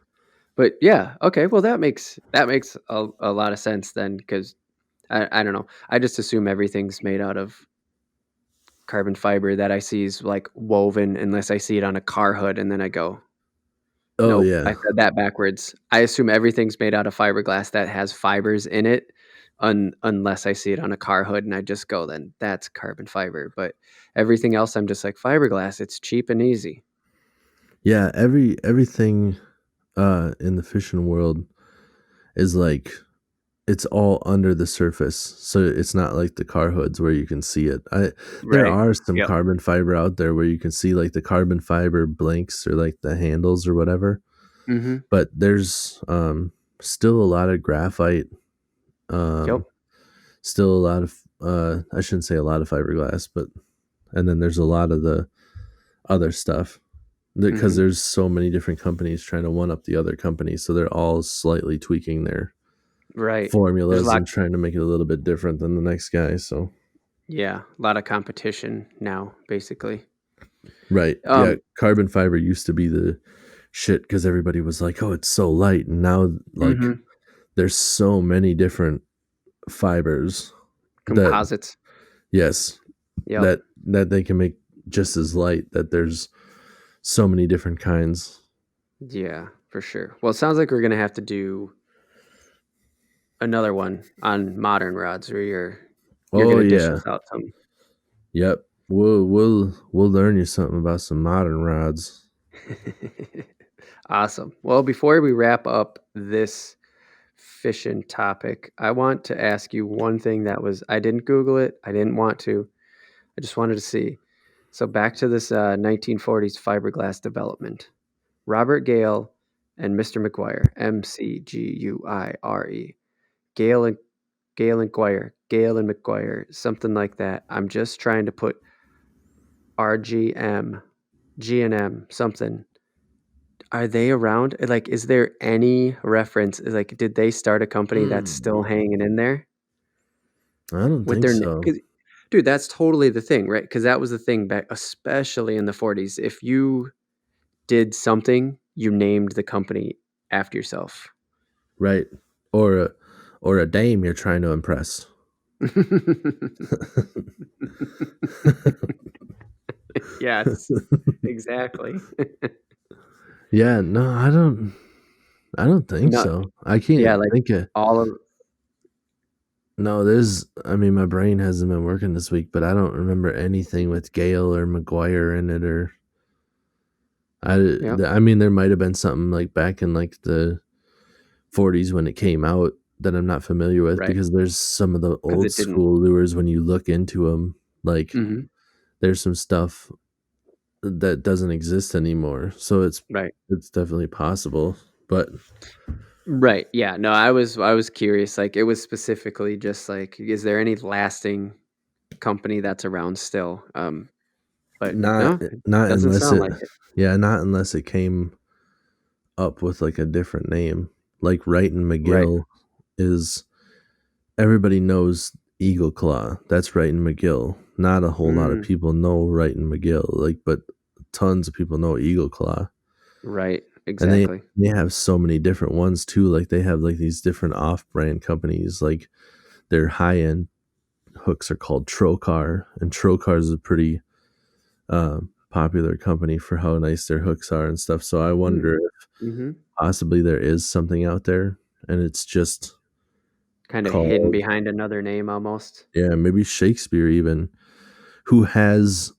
But yeah, okay. Well, that makes a lot of sense then, because I don't know. I just assume everything's made out of carbon fiber that I see is like woven, unless I see it on a car hood, and then I go, Oh nope, I yeah, said that backwards. I assume everything's made out of fiberglass that has fibers in it, unless I see it on a car hood and I just go, then that's carbon fiber. But everything else, I'm just like fiberglass. It's cheap and easy. yeah. Everything in the fishing world is like it's all under the surface, so it's not like the car hoods where you can see it. There Right. are some Yep. carbon fiber out there where you can see like the carbon fiber blinks or like the handles or whatever, Mm-hmm. but there's still a lot of graphite, Yep. um, still a lot of I shouldn't say a lot of fiberglass, but and then there's a lot of the other stuff because Mm-hmm. there's so many different companies trying to one up the other companies, so they're all slightly tweaking their Right. There's a formulas lot. and trying to make it a little bit different than the next guy. So Yeah, a lot of competition now, basically. right, yeah, Um. carbon fiber used to be the shit because everybody was like, "Oh, it's so light," and now like Mm-hmm. there's so many different fibers that Composites. yes, Yep. that they can make just as light. That there's so many different kinds. Yeah, for sure. Well, it sounds like we're gonna have to do another one on modern rods, where you're Oh gonna dish yeah, us out some. yep. We'll learn you something about some modern rods. Awesome. Well, before we wrap up this fishing topic, I want to ask you one thing that was I didn't Google it. I didn't want to. I just wanted to see. So back to this 1940s fiberglass development. Robert Gale and Mr. McGuire, McGuire, Gale and Gale and McGuire, something like that. I'm just trying to put RGM, G&M, something. Are they around? Like, is there any reference? Like, did they start a company that's still Hmm. hanging in there I don't with think their? so. Because, dude, that's totally the thing, right? Because that was the thing back, especially in the 40s. If you did something, you named the company after yourself. Right. Or a dame you're trying to impress. Yes, exactly. Yeah, no, I don't think No, so. I yeah, can't like think of all of no, I mean my brain hasn't been working this week, but I don't remember anything with Gale or McGuire in it or yeah, I mean there might have been something like back in like the 40s when it came out that I'm not familiar with right, because there's some of the because old it didn't. school lures when you look into them like Mhm, there's some stuff that doesn't exist anymore. So right. it's definitely possible. But Right. Yeah. No, I was curious. Like it was specifically just like, is there any lasting company that's around still? But not no, it not doesn't unless sound it like it. yeah, not unless it came up with like a different name. Like Wright and Right. McGill is everybody knows Eagle Claw. That's Wright and McGill. Not a whole lot of Mm, people know Wright and McGill, like but tons of people know Eagle Claw. right. And Exactly. they have so many different ones too. Like they have like these different off-brand companies. Like their high-end hooks are called Trocar, and Trocar is a pretty popular company for how nice their hooks are and stuff. So I Mm. wonder if Mm-hmm. possibly there is something out there, and it's just Kind of hidden called behind another name almost. yeah, maybe Shakespeare even, who has.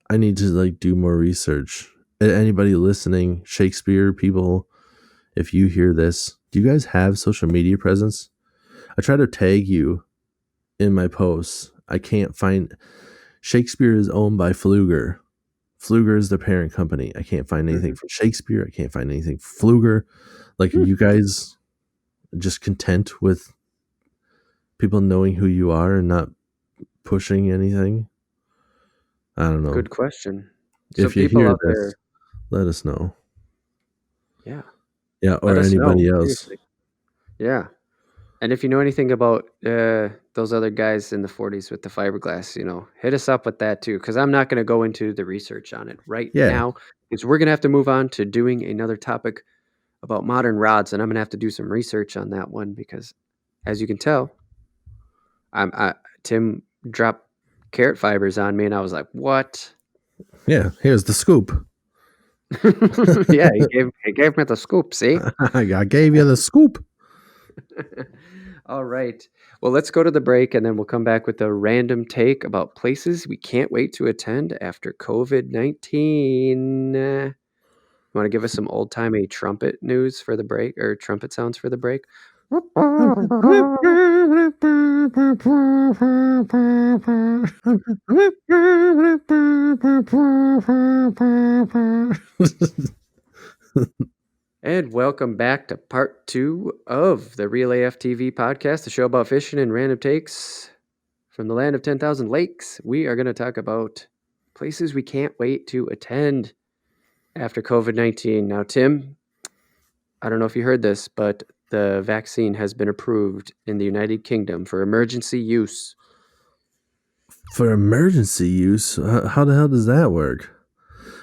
I need to like do more research. Anybody listening, Shakespeare people, if you hear this, do you guys have social media presence? I try to tag you in my posts. I can't find. Shakespeare is owned by Fluger. Fluger is the parent company. I can't find anything Hmm. from Shakespeare. I can't find anything from Fluger. Like, are Hmm. you guys just content with people knowing who you are and not pushing anything? I don't know. Good question. So If you people hear out this, there, let us know. yeah, Yeah, let or us know. anybody else. Seriously. Yeah. And if you know anything about those other guys in the 40s with the fiberglass, hit us up with that too, because I'm not going to go into the research on it right Yeah, now, because we're going to have to move on to doing another topic about modern rods, and I'm going to have to do some research on that one because, as you can tell, Tim dropped carrot fibers on me, and I was like, "What?" yeah. Here's the scoop. Yeah, he gave me the scoop. See. I gave you the scoop. All right. Well, let's go to the break and then we'll come back with a random take about places we can't wait to attend after COVID-19. You want to give us some old timey trumpet news for the break or trumpet sounds for the break? And welcome back to part 2 of the Real AF TV podcast, the show about fishing and random takes from the land of 10,000 lakes. We are going to talk about places we can't wait to attend after COVID-19. Now, Tim, I don't know if you heard this, but the vaccine has been approved in the United Kingdom for emergency use. For emergency use, how the hell does that work?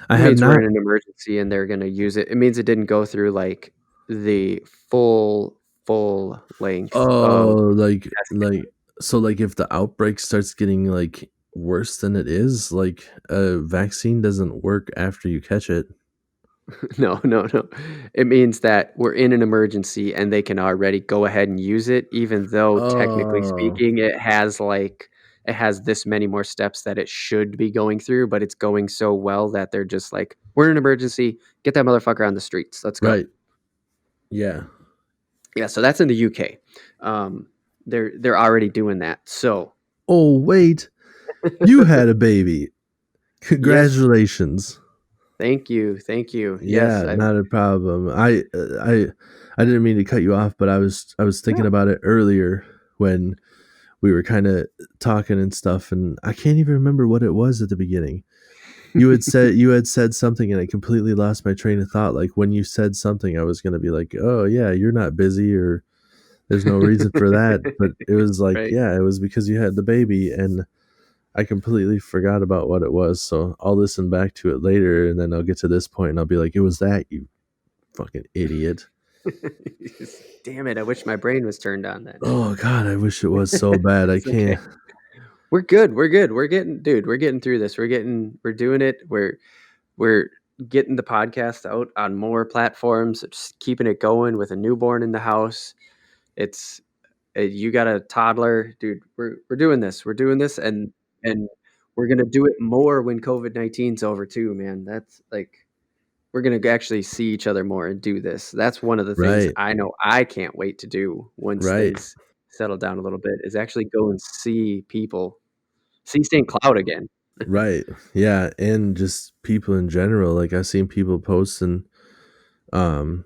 I It have means we're not. in an emergency and they're going to use it. It means it didn't go through like the full length Oh, of like testing. so like if the outbreak starts getting like worse than it is, like a vaccine doesn't work after you catch it. No, no, no. It means that we're in an emergency and they can already go ahead and use it, even though technically Oh, speaking, it has this many more steps that it should be going through, but it's going so well that they're just like, we're in an emergency, get that motherfucker on the streets. Let's go. right. Yeah. Yeah, so that's in the UK. Um, they're already doing that. So Oh, wait. You had a baby. yes, Congratulations. thank you, thank you. Yes, Yeah, not a problem. I didn't mean to cut you off, but I was thinking yeah. about it earlier when we were kind of talking and stuff, and I can't even remember what it was at the beginning. You had said something, and I completely lost my train of thought. Like when you said something, I was gonna be like, "Oh yeah, you're not busy," or "There's no reason for that." But it was like, Right. yeah, it was because you had the baby, and I completely forgot about what it was. So I'll listen back to it later, and then I'll get to this point, and I'll be like, "It was that you." Fucking idiot. Damn it! I wish my brain was turned on then. Oh God, I wish it was so bad. I It's okay. can't. We're good. We're good. We're getting, dude. We're getting through this. We're doing it. We're getting the podcast out on more platforms. Just keeping it going with a newborn in the house. It's you got a toddler, dude. We're doing this. We're doing this, and we're gonna do it more when COVID-19's over too, man. That's like we're gonna actually see each other more and do this. That's one of the things Right, I know I can't wait to do once right, things settle down a little bit. Is actually go and see people, see St. Cloud again. right. Yeah, and just people in general. Like I've seen people posting. Um,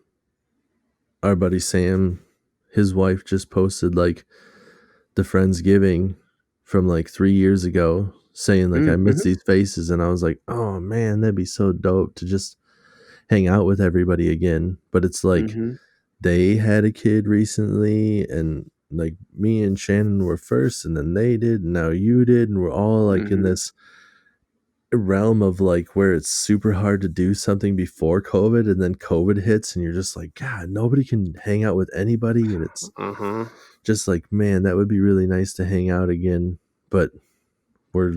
our buddy Sam, his wife just posted like the Friendsgiving from like 3 years ago, saying like I miss Mm-hmm. these faces, and I was like, oh man, that'd be so dope to just hang out with everybody again. But it's like Mm-hmm. they had a kid recently, and like me and Shannon were first, and then they did, and now you did, and we're all like in Mm-hmm. this realm of like where it's super hard to do something before COVID, and then COVID hits, and you're just like, God, nobody can hang out with anybody, and it's Uh-huh. just like, man, that would be really nice to hang out again, but we're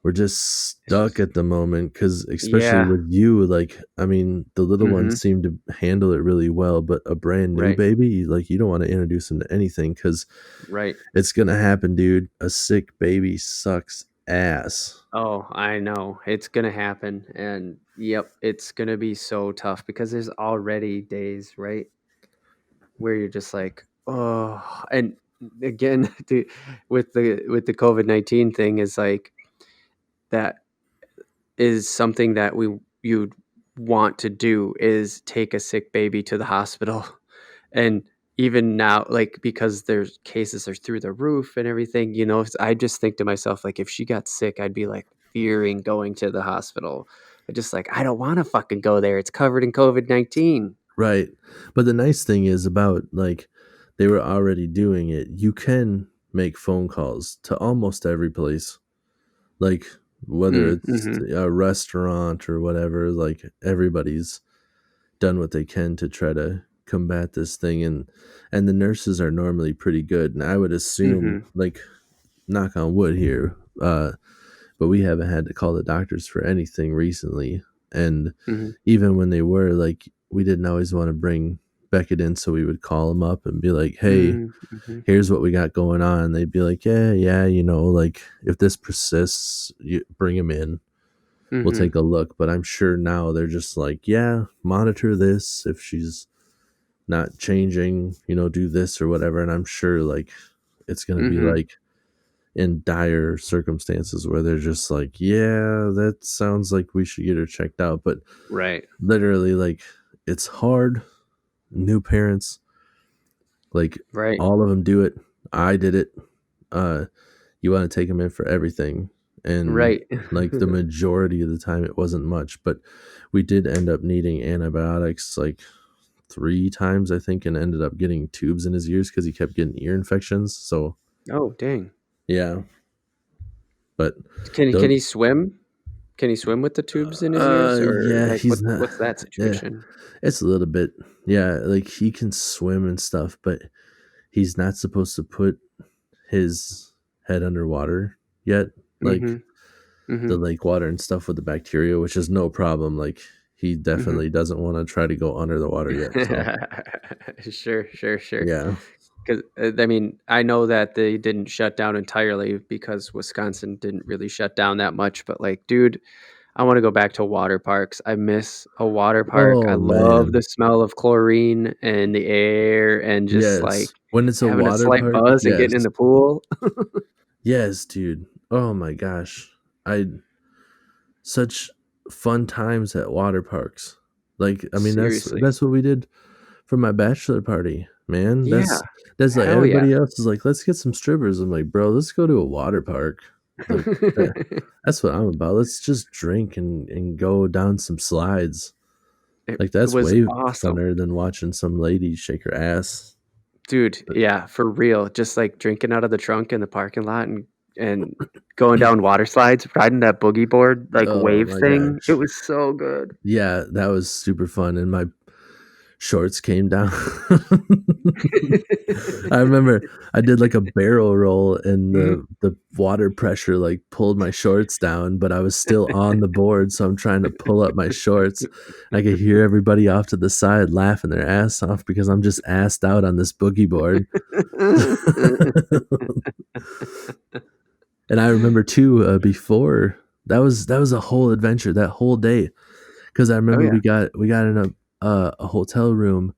we're just It's stuck just at the moment because especially yeah. with you, like, I mean, the little Mm-hmm. ones seem to handle it really well, but a brand new Right. baby, like, you don't want to introduce them to anything because Right. it's gonna happen, dude. A sick baby sucks ass. Oh, I know. It's gonna happen. And yep, it's gonna be so tough because there's already days, right, where you're just like, oh, and again, with the COVID-19 thing is like that is something that you'd want to do is take a sick baby to the hospital. And even now, like because there's cases are through the roof and everything, I just think to myself, like if she got sick, I'd be like fearing going to the hospital. I just like I don't want to fucking go there. It's covered in COVID-19. Right. But the nice thing is about like they were already doing it. You can make phone calls to almost every place. Like whether it's Mm-hmm. a restaurant or whatever, like everybody's done what they can to try to combat this thing, and the nurses are normally pretty good. And I would assume, Mm-hmm. like, knock on wood here, but we haven't had to call the doctors for anything recently. And Mm-hmm. even when they were, like, we didn't always want to bring Beckett in, so we would call him up and be like, hey, Mm-hmm. here's what we got going on. They'd be like, yeah, like if this persists, you bring him in. We'll Mm-hmm. take a look. But I'm sure now they're just like, yeah, monitor this. If she's not changing, do this or whatever. And I'm sure like it's going to be Mm-hmm. like in dire circumstances where they're just like, yeah, that sounds like we should get her checked out. But Right. literally, like, it's hard. New parents, like, Right. all of them do it. I did it. Uh, you want to take them in for everything. And Right. like the majority of the time, it wasn't much, but we did end up needing antibiotics like 3 times, I think, and ended up getting tubes in his ears because he kept getting ear infections. So Oh, dang. yeah, but Can the he swim? Can he swim with the tubes in his ears, or yeah, like he's not. what's that Yeah, situation? it's a little bit. Yeah, like he can swim and stuff, but he's not supposed to put his head underwater yet. Like Mm-hmm. Mm-hmm. the lake water and stuff with the bacteria, which is no problem. Like he Mm-hmm. definitely doesn't want to try to go under the water yet. So Sure, sure, sure. yeah. Because I mean, I know that they didn't shut down entirely because Wisconsin didn't really shut down that much. But like, dude, I want to go back to water parks. I miss a water park. I Oh love man. the smell of chlorine and the air and just like Yes. When it's a having a water slight park, buzz and getting in yes. the pool. Yes, dude. Oh my gosh. I such fun times at water parks. Like, I mean, Seriously. that's what we did for my bachelor party, man. Yeah. That's like Hell yeah. everybody else is like, let's get some strippers. I'm like, bro, let's go to a water park. Like that's what I'm about. Let's just drink and go down some slides. It Like that's was way awesome. funner than watching some lady shake her ass. Dude, But yeah, for real. Just like drinking out of the trunk in the parking lot and going down water slides, riding that boogie board like oh wave my thing. It gosh. was so good. Yeah, that was super fun. And shorts came down. I remember I did like a barrel roll and Mhm. the water pressure like pulled my shorts down, but I was still on the board, so I'm trying to pull up my shorts. I could hear everybody off to the side laughing their ass off because I'm just assed out on this boogie board. And I remember too, before that was a whole adventure that whole day, because I Oh remember yeah. we got in a hotel room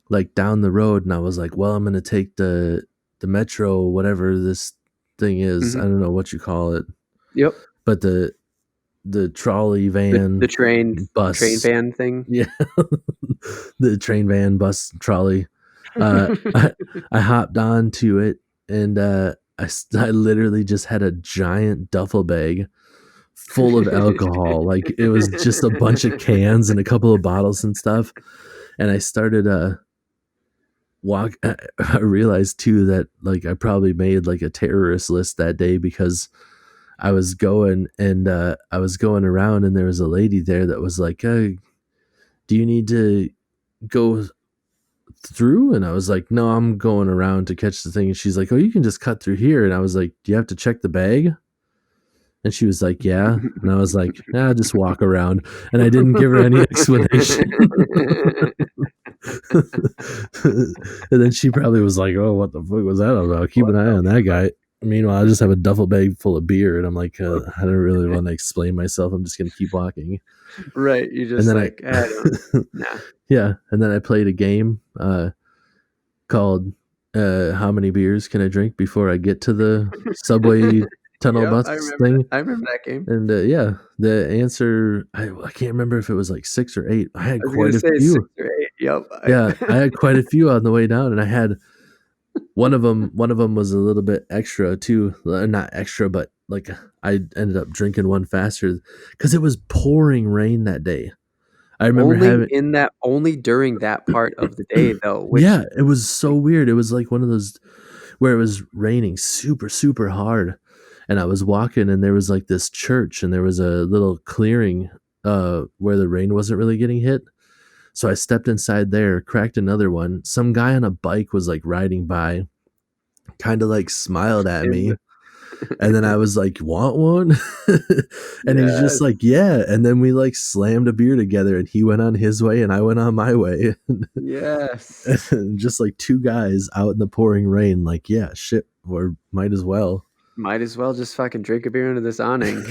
like down the road, and I was like, well, I'm gonna take the metro, whatever this thing is. I Mhm. don't know what you call it, Yep. but the trolley The van train bus, van thing. yeah, the train van bus trolley. I hopped onto it, and I literally just had a giant duffel bag full of alcohol. Like it was just a bunch of cans and a couple of bottles and stuff. And I started walk. I realized too that like I probably made like a terrorist list that day because I was going and I was going around and there was a lady there that was like, do you need to go through? And I was like, no, I'm going around to catch the thing. And she's like, oh, you can just cut through here. And I was like, do you have to check the bag? And she was like, yeah. And I was like, just walk around. And I didn't give her any explanation. And then she probably was like, oh, what the fuck was that about? Keep What an eye the on that fuck? guy. Meanwhile, I just have a duffel bag full of beer. And I'm like, I don't really want to explain myself. I'm just going to keep walking. Right, you And just then like, I don't nah. yeah. And then I played a game called How Many Beers Can I Drink Before I Get to the Subway Tunnel Yep, Bus thing? I remember that game. And yeah, the answer, I can't remember if it was like 6 or 8. I had I was gonna quite a say 6 few. or 8, yep, Yeah, I had quite a few on the way down, and I had one of them. One of them was a little bit extra too, not extra, but like I ended up drinking one faster because it was pouring rain that day. I remember having only during that part of the day though, which yeah, it was so weird. It was like one of those where it was raining super super hard, and I was walking, and there was like this church, and there was a little clearing where the rain wasn't really getting hit. So I stepped inside there, cracked another one. Some guy on a bike was like riding by, kind of like smiled at is me. And then I was like, want one? And he's just yes, like, yeah. And then we like slammed a beer together, and he went on his way and I went on my way. yes. And just like two guys out in the pouring rain, like, yeah, shit, or might as well. Might as well just fucking drink a beer under this awning.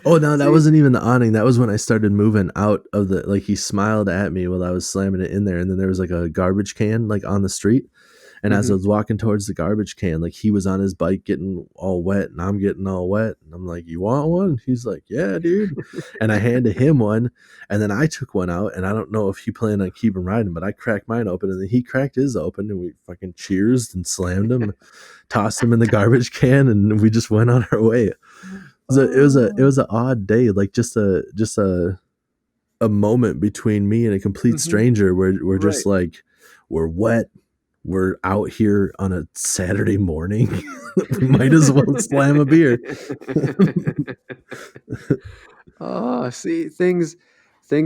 Oh no, that See? wasn't even the awning. That was when I started moving out of the like he smiled at me while I was slamming it in there, and then there was like a garbage can like on the street. And as I Mhm. was walking towards the garbage can, like he was on his bike getting all wet and I'm getting all wet. And I'm like, you want one? He's like, yeah, dude. And I handed him one. And then I took one out. And I don't know if he planned on keeping riding, but I cracked mine open and then he cracked his open and we fucking cheersed and slammed him, tossed him in the garbage can, and we just went on our way. So it Oh. was an odd day, like just a moment between me and a complete Mhm. stranger where we're just Right. like we're wet, we're out here on a Saturday morning. We might as well slam a beer. Oh, see, things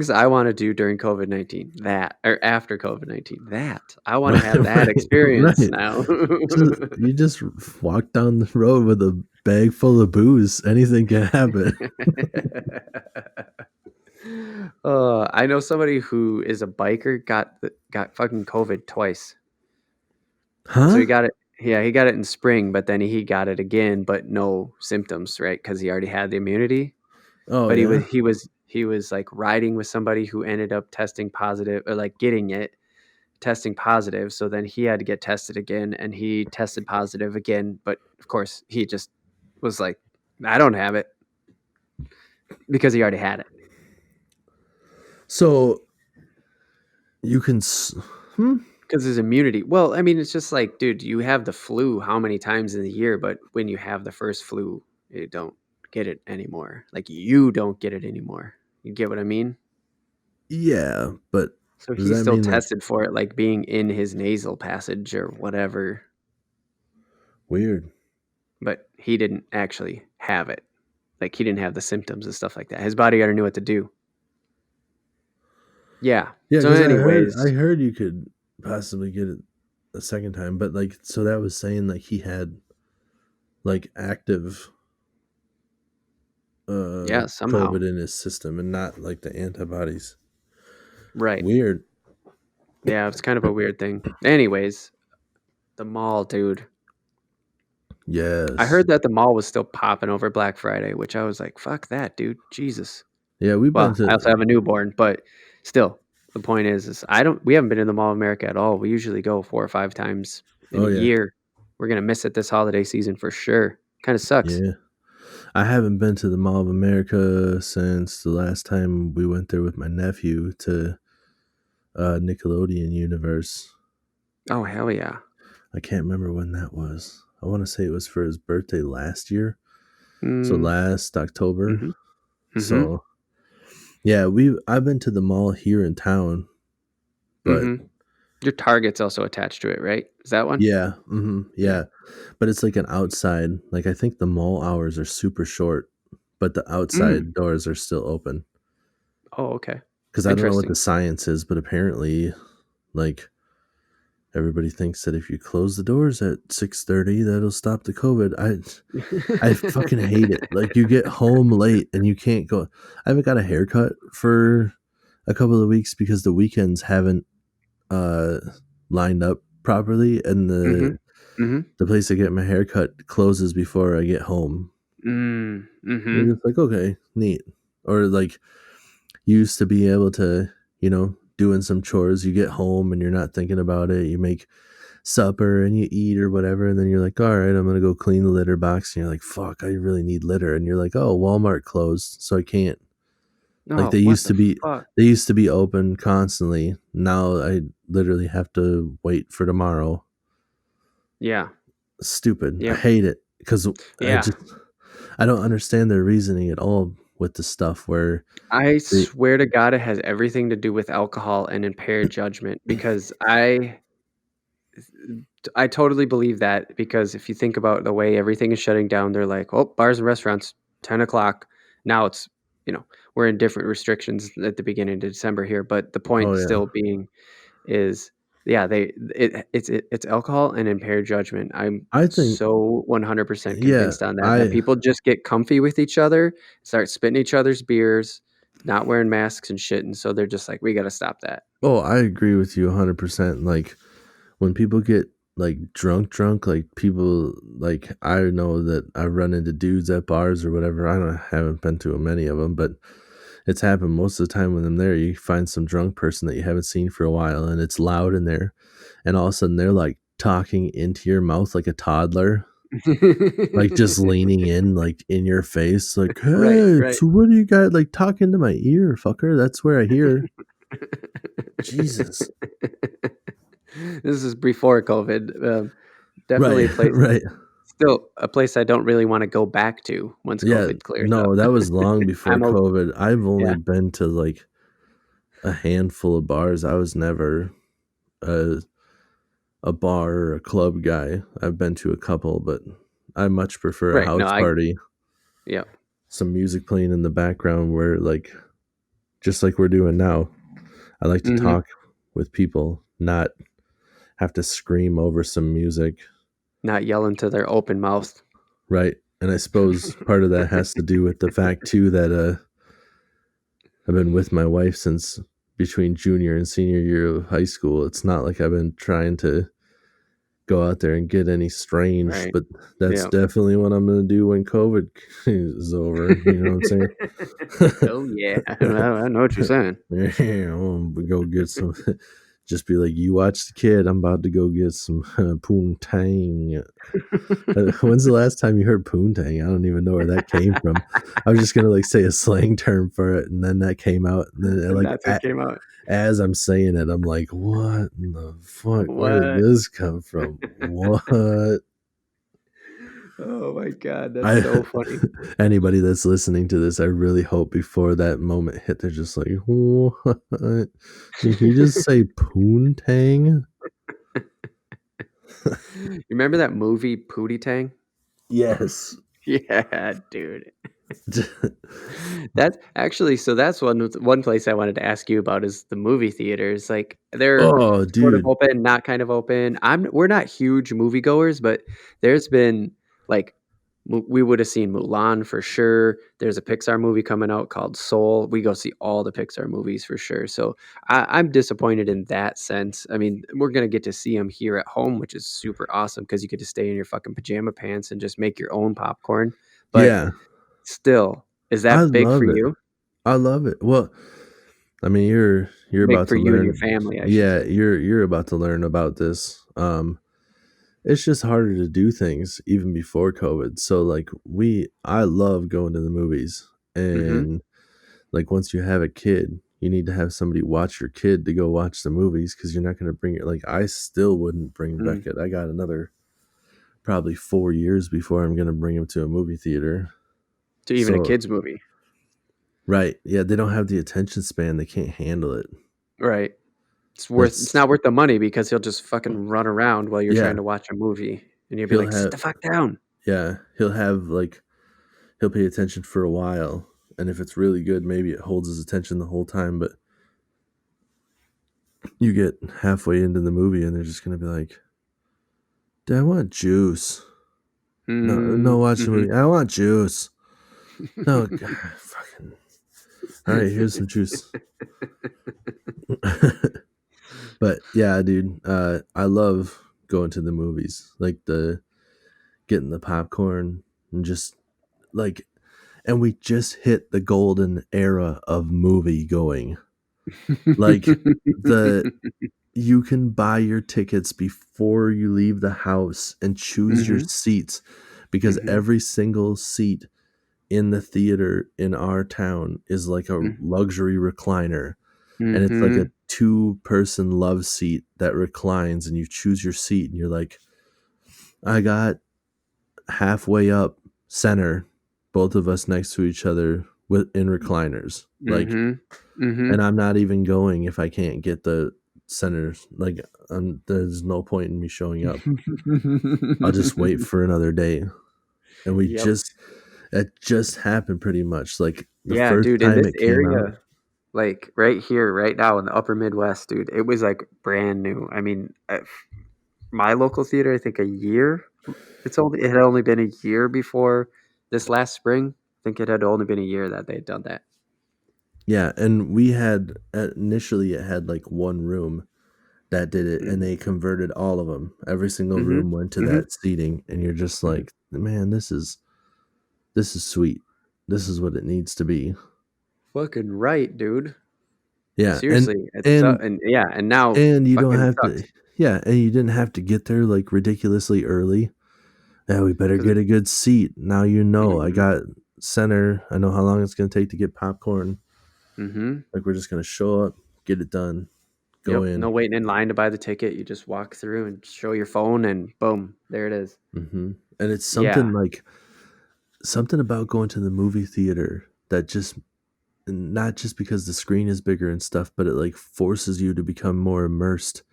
I wanna do during COVID-19, that or after COVID-19, that. I wanna Right, have that right, experience right. now. You just walk down the road with a bag full of booze. Anything can happen. I know somebody who is a biker, got fucking COVID twice. So Huh? he got it yeah, he got it in spring, but then he got it again, but no symptoms, right? Because he already had the immunity. Oh But yeah. he was, like, riding with somebody who ended up testing positive or, like, getting it, testing positive, so then he had to get tested again, and he tested positive again, but, of course, he just was like, "I don't have it," because he already had it. So you can hmm? Because his immunity well, I mean, it's just like, dude, you have the flu how many times in the year, but when you have the first flu, you don't get it anymore. Like, you don't get it anymore. You get what I mean? Yeah, but So does he that still mean like tested for it, like, being in his nasal passage or whatever, weird? but he didn't actually have it. Like, he didn't have the symptoms and stuff like that. His body already knew what to do. Yeah. Yeah, So because I anyways, heard you could possibly get it a second time, but like, so that was saying like he had like active yeah, somehow. COVID in his system and not like the antibodies. Right. Weird. Yeah, it's kind of a weird thing. Anyways, the mall, dude. I Yes. heard that the mall was still popping over Black Friday, which I was like, "Fuck that, dude. Jesus." Yeah, we've been Well, I also to. have a newborn, but still, the point is we haven't been in the Mall of America at all. We usually go 4 or 5 times in Oh a yeah, year. We're gonna miss it this holiday season for sure. Kinda sucks. yeah. I haven't been to the Mall of America since the last time we went there with my nephew to Nickelodeon Universe. Oh, hell yeah. I can't remember when that was. I want to say it was for his birthday last year, so Mm, last October. mhm, mhm, So yeah, I've been to the mall here in town, but mhm. Your Target's also attached to it, right? Is that one? yeah, Yeah. yeah, but it's like an outside. Like I think the mall hours are super short, but the Mm. outside doors are still open. Oh, okay. Because I don't know what the Interesting. science is, but apparently, like everybody thinks that if you close the doors at 6:30, that'll stop the COVID. I fucking hate it. Like you get home late and you can't go. I haven't got a haircut for a couple of weeks because the weekends haven't uh lined up properly, and Mhm, mhm, the place I get my haircut closes before I get home. mhm. You're just like, okay, neat. Or like you used to be able to, doing some chores, you get home and you're not thinking about it. You make supper and you eat or whatever, and then you're like, all right, I'm gonna go clean the litter box, and you're like, fuck, I really need litter, and you're like, oh, Walmart closed, so I can't. Like Oh, what the fuck? they used to be open constantly. Now I literally have to wait for tomorrow. Yeah. Stupid. I Yep. hate it because Yeah. I don't understand their reasoning at all with the stuff where I they. swear to God, it has everything to do with alcohol and impaired judgment because I totally believe that because if you think about the way everything is shutting down, they're like, "Oh, bars and restaurants, 10 o'clock." Now it's, we're in different restrictions at the beginning of December here, but the Oh point yeah, still being is, yeah, it's alcohol and impaired judgment. I'm I think so 100% yeah, convinced on that people just get comfy with each other, start spitting each other's beers, not wearing masks and shit, and so they're just like, "We gotta stop that." I agree with you 100%. Like when people get like drunk, like people, like I know that I run into dudes at bars or whatever. Haven't been to many of them, but it's happened most of the time when I'm there. You find some drunk person that you haven't seen for a while, and it's loud in there, and all of a sudden they're like talking into your mouth like a toddler, like just leaning in, like in your face, like, Right, hey, right. so what do you got? Like talking to my ear, fucker. That's where I hear. Jesus. This is before COVID. Definitely Right, a place right. still a place I don't really wanna go back to once Yeah, COVID clears up. no, that was long before I'm o COVID. I've only Yeah. been to like a handful of bars. I was never a bar or a club guy. I've been to a couple, but I much prefer a Right, no, house party. yeah. Some music playing in the background where like just like we're doing now. I like to Mhm. talk with people, not have to scream over some music, Not yell into their open mouth. right? And I suppose part of that has to do with the fact too that I've been with my wife since between junior and senior year of high school. It's not like I've been trying to go out there and get any strange, Right. but that's Yeah. definitely what I'm going to do when COVID is over. You know what I'm saying? Oh, yeah. I know what you're saying. Yeah, I'm gonna go get some. Just be like, you watch the kid. I'm about to go get some poontang. When's the last time you heard poontang? I don't even know where that came from. I was just gonna like say a slang term for it, and then that came out, and then And like that's what came out. as I'm saying it, I'm like, what in the fuck? Where did What? this come from? What? Oh my god, that's I so funny. anybody that's listening to this, I really hope before that moment hit, they're just like, what? Did he just say poontang? You remember that movie Pootie Tang? Yes. Yeah, dude. That's actually so that's one place I wanted to ask you about is the movie theaters. Like they're Oh, sort of dude. open, not kind of open. We're not huge moviegoers, but there's been like we would have seen Mulan for sure. There's a Pixar movie coming out called Soul. We go see all the Pixar movies for sure. So I'm disappointed in that sense. I mean, we're gonna get to see them here at home, which is super awesome because you get to stay in your fucking pajama pants and just make your own popcorn. But Yeah, still, is I that big for love it. you? I love it. Well, I mean, you're Big about for to you and your learn. family, I should Yeah, say. you're about to learn about this. It's just harder to do things even before COVID. So like I love going to the movies, Mhm, and like once you have a kid, you need to have somebody watch your kid to go watch the movies because you're not going to bring it. Like I still wouldn't bring mm. Beckett. I got another probably 4 years before I'm going to bring him to a movie theater. To even a So kids movie. right, yeah, they don't have the attention span. They can't handle it. Right. It's That's not worth the money because he'll just fucking run around while you're trying yeah. to watch a movie, and you'll be He'll like, "Sit have the fuck down." yeah. He'll have like he'll pay attention for a while, and if it's really good, maybe it holds his attention the whole time. But you get halfway into the movie, and they're just gonna be like, "Dad, I want juice." No, no, Mm, watch the mhm. movie. I want juice. No, God, fucking. All right, here's some juice. But yeah, dude, I love going to the movies, like the getting the popcorn and just like, and we just hit the golden era of movie going. Like the you can buy your tickets before you leave the house and choose your Mhm, seats because mhm, every single seat in the theater in our town is like a mm, luxury recliner, and it's like a mhm. two-person love seat that reclines, and you choose your seat and you're like, I got halfway up center, both of us next to each other with in recliners. Like, Mhm, mhm. and I'm not even going if I can't get the center. Like, there's no point in me showing up. I'll just wait for another day. And Yep. that just happened pretty much. Like the Yeah, first dude, in time this it came out. area, like, right here, right now in the upper Midwest, dude, it was, like, brand new. I mean, my local theater, I think a year. It had only been a year before this last spring. I think it had only been a year that they had done that. Yeah, and we had initially it had like one room that did it, and Mhm. they converted all of them. Every single Mhm. room went to Mhm. that seating, and you're just Mhm. like, man, this is sweet. This is what it needs to be. Fucking right, dude. Yeah, Seriously, it's and and yeah, and now and you don't fucking have to. sucks Yeah, and you didn't have to get there like ridiculously early. Yeah, we better 'cause get it a good seat. Now you know I mhm. got center. I know how long it's gonna take to get popcorn. Mhm. Like we're just gonna show up, get it done, go Yep, in. no waiting in line to buy the ticket. You just walk through and show your phone and boom, there it is. And it's Yeah. something about going to the movie theater that just not just because the screen is bigger and stuff, but it like forces you to become more immersed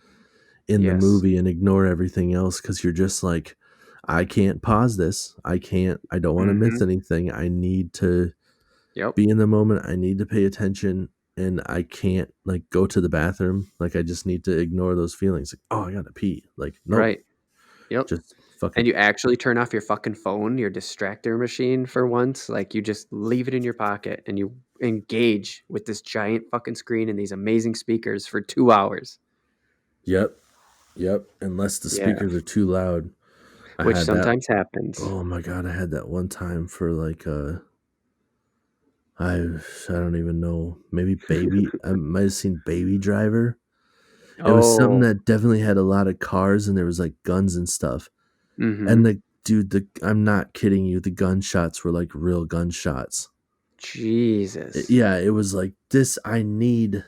in the Yes. movie and ignore everything else because you're just like, I can't pause this. I don't want to miss Mhm. anything. I need to Yep. be in the moment. I need to pay attention, and I can't like go to the bathroom. Like I just need to ignore those feelings. Like, oh, I gotta pee. Like, nope, Right. Yep. just fucking And you actually turn off your fucking phone, your distractor machine for once. Like you just leave it in your pocket and you engage with this giant fucking screen and these amazing speakers for 2 hours. yep, yep. Unless the Yeah. speakers are too loud. I Which had that. sometimes happens. Oh my god, I had that one time for like I don't even know. Maybe Baby. I might have seen Baby Driver. It was something Oh. that definitely had a lot of cars and there was like guns and stuff. And Mhm. the dude, the I'm not kidding you. The gunshots were like real gunshots. Jesus. Yeah, it was like this. I need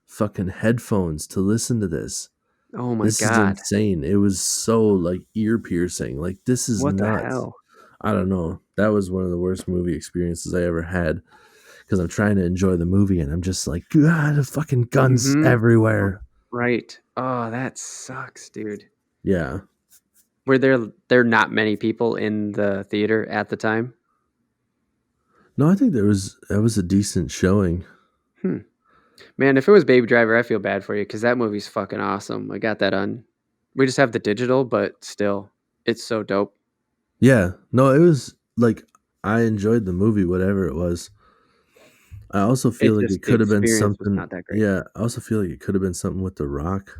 fucking headphones to listen to this. Oh my This is god. insane. It was so like ear piercing. Like this is What the nuts. hell? I don't know. That was one of the worst movie experiences I ever had because I'm trying to enjoy the movie and I'm just like, God, the fucking guns Mhm. everywhere. Right. Oh, that sucks, dude. Yeah. Were there not many people in the theater at the time? No, I think that was a decent showing. Hmm. Man, if it was Baby Driver, I feel bad for you because that movie's fucking awesome. I got that on. We just have the digital, but still, it's so dope. Yeah, no, it was like I enjoyed the movie, whatever it was. I also feel It like just it the could have been experience was something. not that great. Yeah, I also feel like it could have been something with The Rock,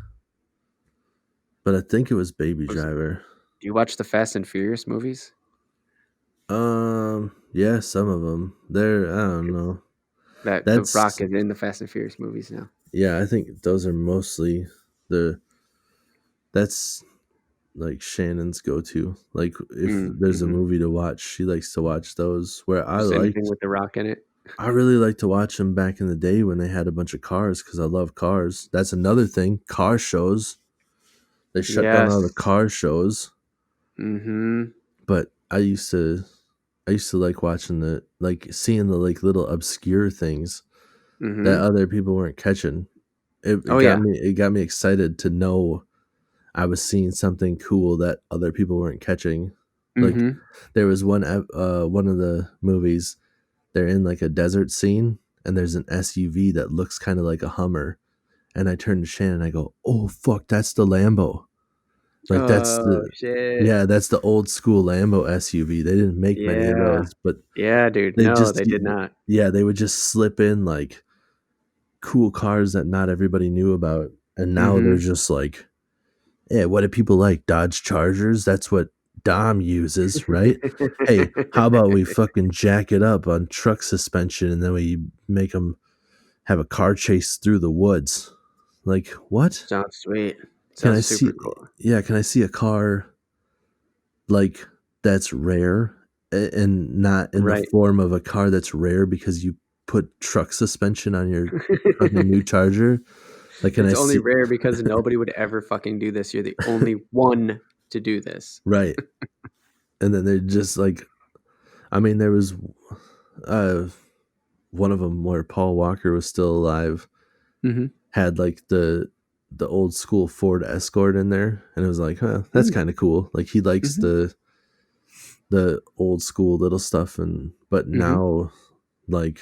but I think it was Baby Was Driver. Do you watch the Fast and Furious movies? Yeah, some of them. They're I don't know. That The Rock That's is in the Fast and Furious movies now. yeah. I think those are mostly the. That's like Shannon's go to. Like if there's a Mhm. movie to watch, she likes to watch those. Where Just anything with The Rock in it. I really like to watch them back in the day when they had a bunch of cars because I love cars. That's another thing. Car shows. They shut down all the Yes. car shows, Mhm. but I used to like watching the like seeing the like little obscure things that Mhm. other people weren't catching. Oh, yeah. It got me excited to know I was seeing something cool that other people weren't catching. Like Mhm. there was one of the movies they're in like a desert scene and there's an SUV that looks kind of like a Hummer and I turn to Shannon and I go, "Oh fuck, that's the Lambo." Like Oh, shit. that's the old school Lambo SUV. They didn't make many of Yeah. those, but Yeah, dude. they No, just they did not. yeah, they would just slip in like cool cars that not everybody knew about. And now they're Mhm. just like, yeah, what do people like? Dodge Chargers? That's what Dom uses, right? Hey, how about we fucking jack it up on truck suspension and then we make them have a car chase through the woods? Like, what? Sounds sweet. Can I Sounds see super cool. yeah, can I see a car like that's rare and not in the Right. form of a car that's rare because you put truck suspension on your fucking new Charger? Like, can I It's only see rare because nobody would ever fucking do this. You're the only one to do this. right? And then they're just like, I mean, there was uh one of them where Paul Walker was still alive Mhm. had like the old school Ford Escort in there, and it was like, huh, that's Mm. kind of cool. Like he likes Mhm. the old school little stuff, and but Mhm. now like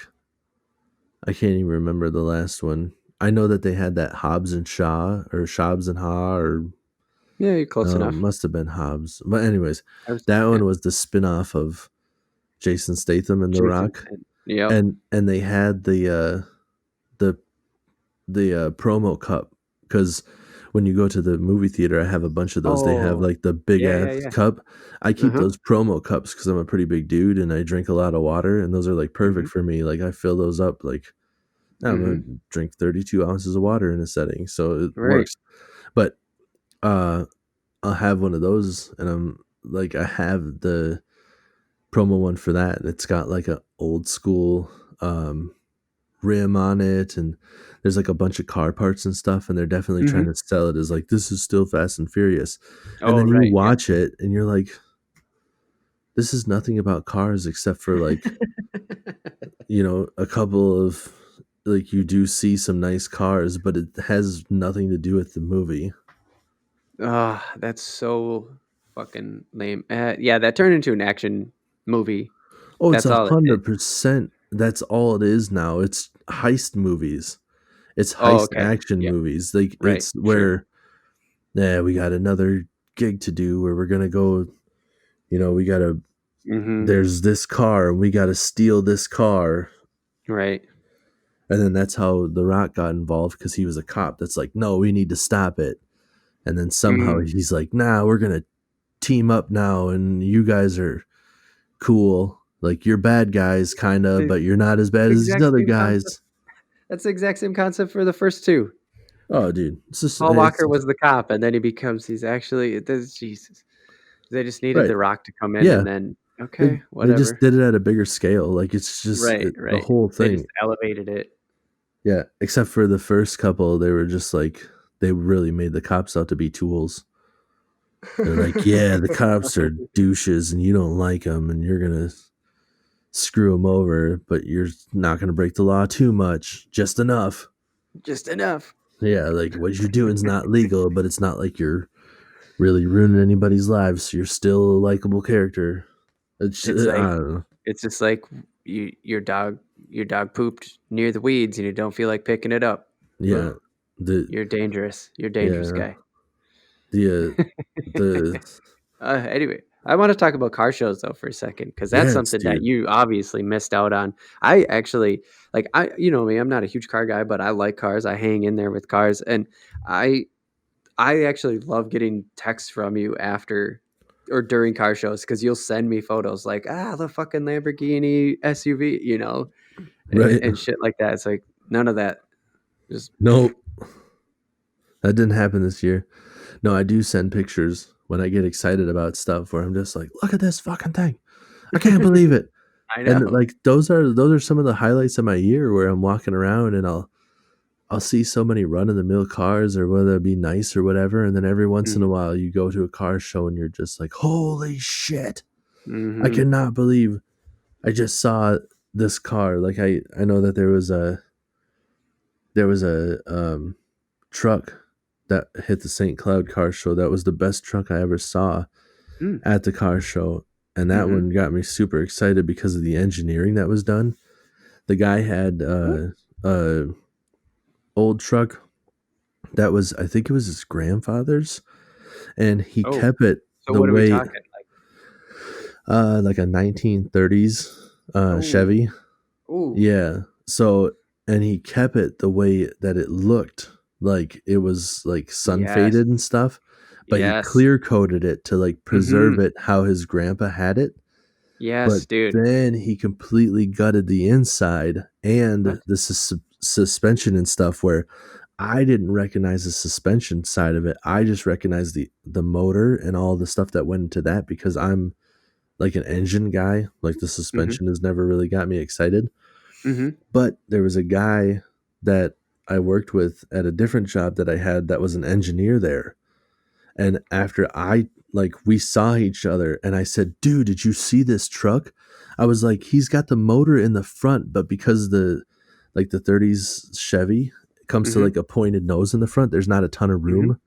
I can't even remember the last one. I know that they had that Hobbs and Shaw or Shobbs and Haw or Yeah, you're close enough. must have been Hobbs. But anyways, I was that yeah. one was the spin-off of Jason Statham and The Jason Rock. and yep. And they had the promo cup because when you go to the movie theater, I have a bunch of those. They have Oh. like the big Yeah, ass yeah, yeah. cup. I keep Uh-huh. those promo cups because I'm a pretty big dude and I drink a lot of water, and those are like perfect Mhm. for me. Like I fill those up like I'm gonna Mhm. drink 32 ounces of water in a setting, so it Right. works. But uh, I'll have one of those, and I'm like, I have the promo one for that, and it's got like a old school rim on it, and there's like a bunch of car parts and stuff, and they're definitely trying Mhm. to sell it as like this is still Fast and Furious. And Oh, then you right, yeah. watch it, and you're like, this is nothing about cars except for like a couple of like you do see some nice cars, but it has nothing to do with the movie. Ah, that's so fucking lame. Yeah, that turned into an action movie. Oh, it's That's all it did. 100%. That's all it is now. It's heist movies. It's Oh, heist okay. action Yep. movies. Like Right. it's Sure. where yeah, we got another gig to do where we're gonna go. We gotta. Mhm. There's this car, and we gotta steal this car. Right. And then that's how The Rock got involved because he was a cop. That's like, no, we need to stop it. And then somehow Mm. he's like, nah, we're gonna team up now, and you guys are cool. Like you're bad guys, kind of, The but you're not as bad as these exact other same concept. guys. That's the exact same concept for the first 2. Oh, dude, it's just Paul Walker was the cop, and then he's actually this Jesus. They just needed right. The Rock to come in Yeah, and then, they "Okay, they just whatever." did it at a bigger scale. Like it's just Right, the right. whole They just thing. elevated it. Yeah, except for the first couple, they were just like they really made the cops out to be tools. They're like, yeah, the cops are douches, and you don't like them, and you're gonna screw them over, but you're not gonna break the law too much, just enough. Just enough. Yeah, like what you're doing is not legal, but it's not like you're really ruining anybody's lives. So you're still a likable character. It's It's I like don't know. it's just like your dog pooped near the weeds and you don't feel like picking it up. Yeah. Ugh, The you're dangerous. You're a dangerous yeah. guy. The Anyway, I want to talk about car shows though for a second because that's yes, something that dude. you obviously missed out on. I actually like you know me, I'm not a huge car guy, but I like cars. I hang in there with cars, and I I actually love getting texts from you after or during car shows because you'll send me photos like the fucking Lamborghini SUV, Right. and shit like that. It's like none of that. Just Nope. That didn't happen this year. No, I do send pictures when I get excited about stuff where I'm just like, look at this fucking thing. I can't believe it. I And know. like those are some of the highlights of my year where I'm walking around and I'll see so many run of the mill cars or whether it be nice or whatever. And then every once in a Mhm. while you go to a car show and you're just like, holy shit. I Mhm. cannot believe I just saw this car. Like I know that there was a truck that hit the St. Cloud car show. That was the best truck I ever saw Mm. at the car show. And that Mhm. one got me super excited because of the engineering that was done. The guy had What? a old truck that was, I think it was his grandfather's, and he Oh, kept it so the what are we way talking? Like, like a 1930s oh, Chevy. oh, Yeah. So, and he kept it the way that it looked, like it was like sun yes, faded and stuff, but he yes. clear coated it to like preserve Mhm. it how his grandpa had it. But Yes, dude. then he completely gutted the inside and What? the suspension and stuff where I didn't recognize the suspension side of it. I just recognized the motor and all the stuff that went into that because I'm like an engine guy. Like the Mhm. suspension has never really got me excited. Mhm. But there was a guy that I worked with at a different job that I had that was an engineer there. And after we saw each other and I said, dude, did you see this truck? I was like, he's got the motor in the front, but because the 30s Chevy comes to Mhm. like a pointed nose in the front, there's not a ton of Mhm. room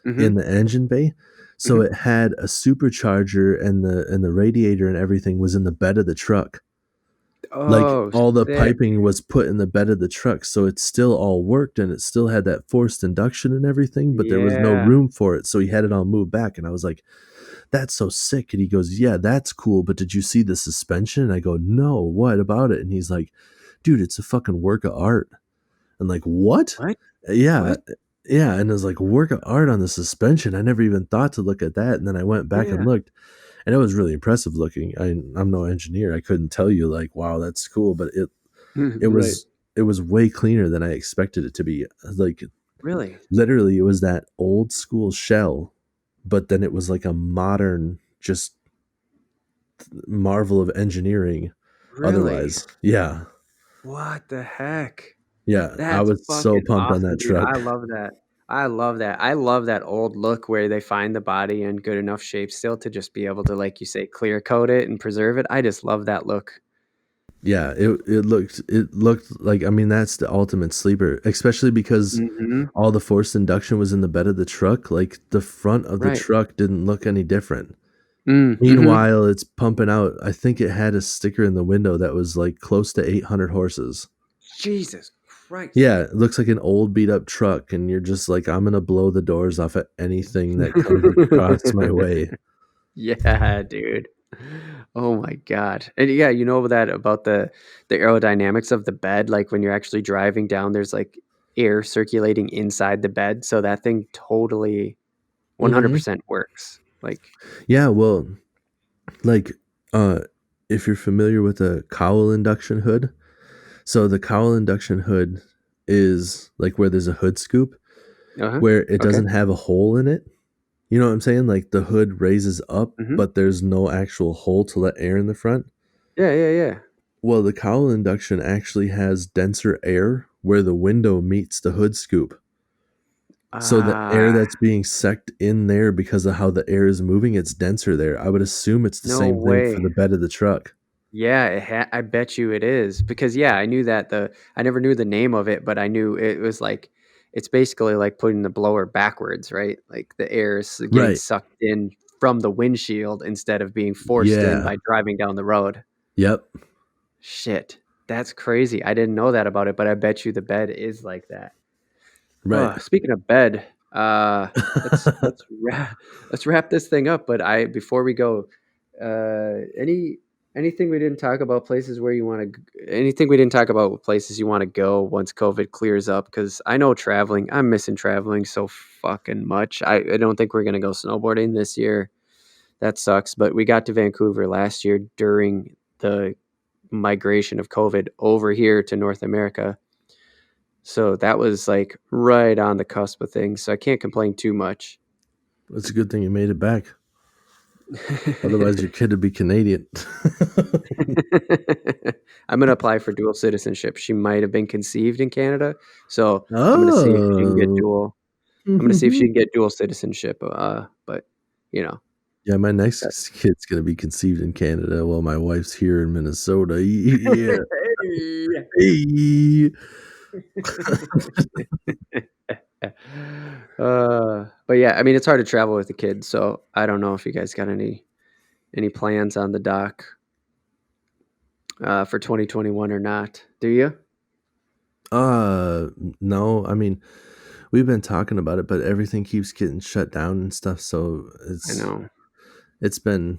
in Mhm. the engine bay. So Mhm. it had a supercharger and the radiator and everything was in the bed of the truck. Like Oh, all the sick. piping was put in the bed of the truck, so it still all worked and it still had that forced induction and everything, but there was no Yeah. room for it. So he had it all moved back. And I was like, that's so sick. And he goes, yeah, that's cool. But did you see the suspension? And I go, no, what about it? And he's like, dude, it's a fucking work of art. I'm like, what? What? Yeah. What? Yeah. And it was like work of art on the suspension. I never even thought to look at that. And then I went back and Yeah. looked and it was really impressive looking. I'm no engineer. I couldn't tell you like, wow, that's cool. But it Right. was it was way cleaner than I expected it to be. Like Really? literally it was that old school shell, but then it was like a modern just marvel of engineering Really? otherwise. Yeah. What the heck? Yeah. I That's was so fucking pumped on awesome, that dude. truck. I love that. I love that. I love that old look where they find the body in good enough shape still to just be able to, like you say, clear coat it and preserve it. I just love that look. Yeah, it looked like, I mean, that's the ultimate sleeper, especially because Mhm. all the forced induction was in the bed of the truck. Like the front of the Right. truck didn't look any different. Mhm. Meanwhile, it's pumping out. I think it had a sticker in the window that was like close to 800 horses. Jesus Christ. Yeah, it looks like an old beat up truck, and you're just like, I'm gonna blow the doors off at anything that comes across my way. Yeah, dude. Oh my god. And yeah, you know that about the aerodynamics of the bed, like when you're actually driving down, there's like air circulating inside the bed, so that thing totally Hmm. 100% works. Like, Yeah, well, like, uh, if you're familiar with a cowl induction hood, so the cowl induction hood is like where there's a hood scoop uh-huh. where it Okay. doesn't have a hole in it. You know what I'm saying? Like the hood raises up, Mhm. but there's no actual hole to let air in the front. Yeah, yeah, yeah. Well, the cowl induction actually has denser air where the window meets the hood scoop. So the air Ah, that's being sucked in there because of how the air is moving, it's denser there. I would assume it's the no same thing for way. the bed of the truck. Yeah, I bet you it is because yeah, I knew that I never knew the name of it, but I knew it was like it's basically like putting the blower backwards, right? Like the air is getting Right. sucked in from the windshield instead of being forced in Yeah. by driving down the road. Yep. Shit, that's crazy. I didn't know that about it, but I bet you the bed is like that. Right. Oh, speaking of bed, let's wrap this thing up. But I before we go, anything we didn't talk about places where you want to anything we didn't talk about places you want to go once COVID clears up? Because I know traveling, I'm missing traveling so fucking much. I don't think we're gonna go snowboarding this year. That sucks. But we got to Vancouver last year during the migration of COVID over here to North America. So that was like right on the cusp of things. So I can't complain too much. It's a good thing you made it back. Otherwise, your kid would be Canadian. I'm going to apply for dual citizenship. She might have been conceived in Canada. So I'm going to see if she can get Oh. dual. I'm going to see if she can get dual citizenship. But, you know, Yeah, my that, next kid's gonna be conceived in Canada while my wife's here in Minnesota. Yeah. Hey. but yeah, I mean, it's hard to travel with a kid. So I don't know if you guys got any plans on the dock for 2021 or not. Do you? Uh, no, I mean, we've been talking about it, but everything keeps getting shut down and stuff, so I know. it's been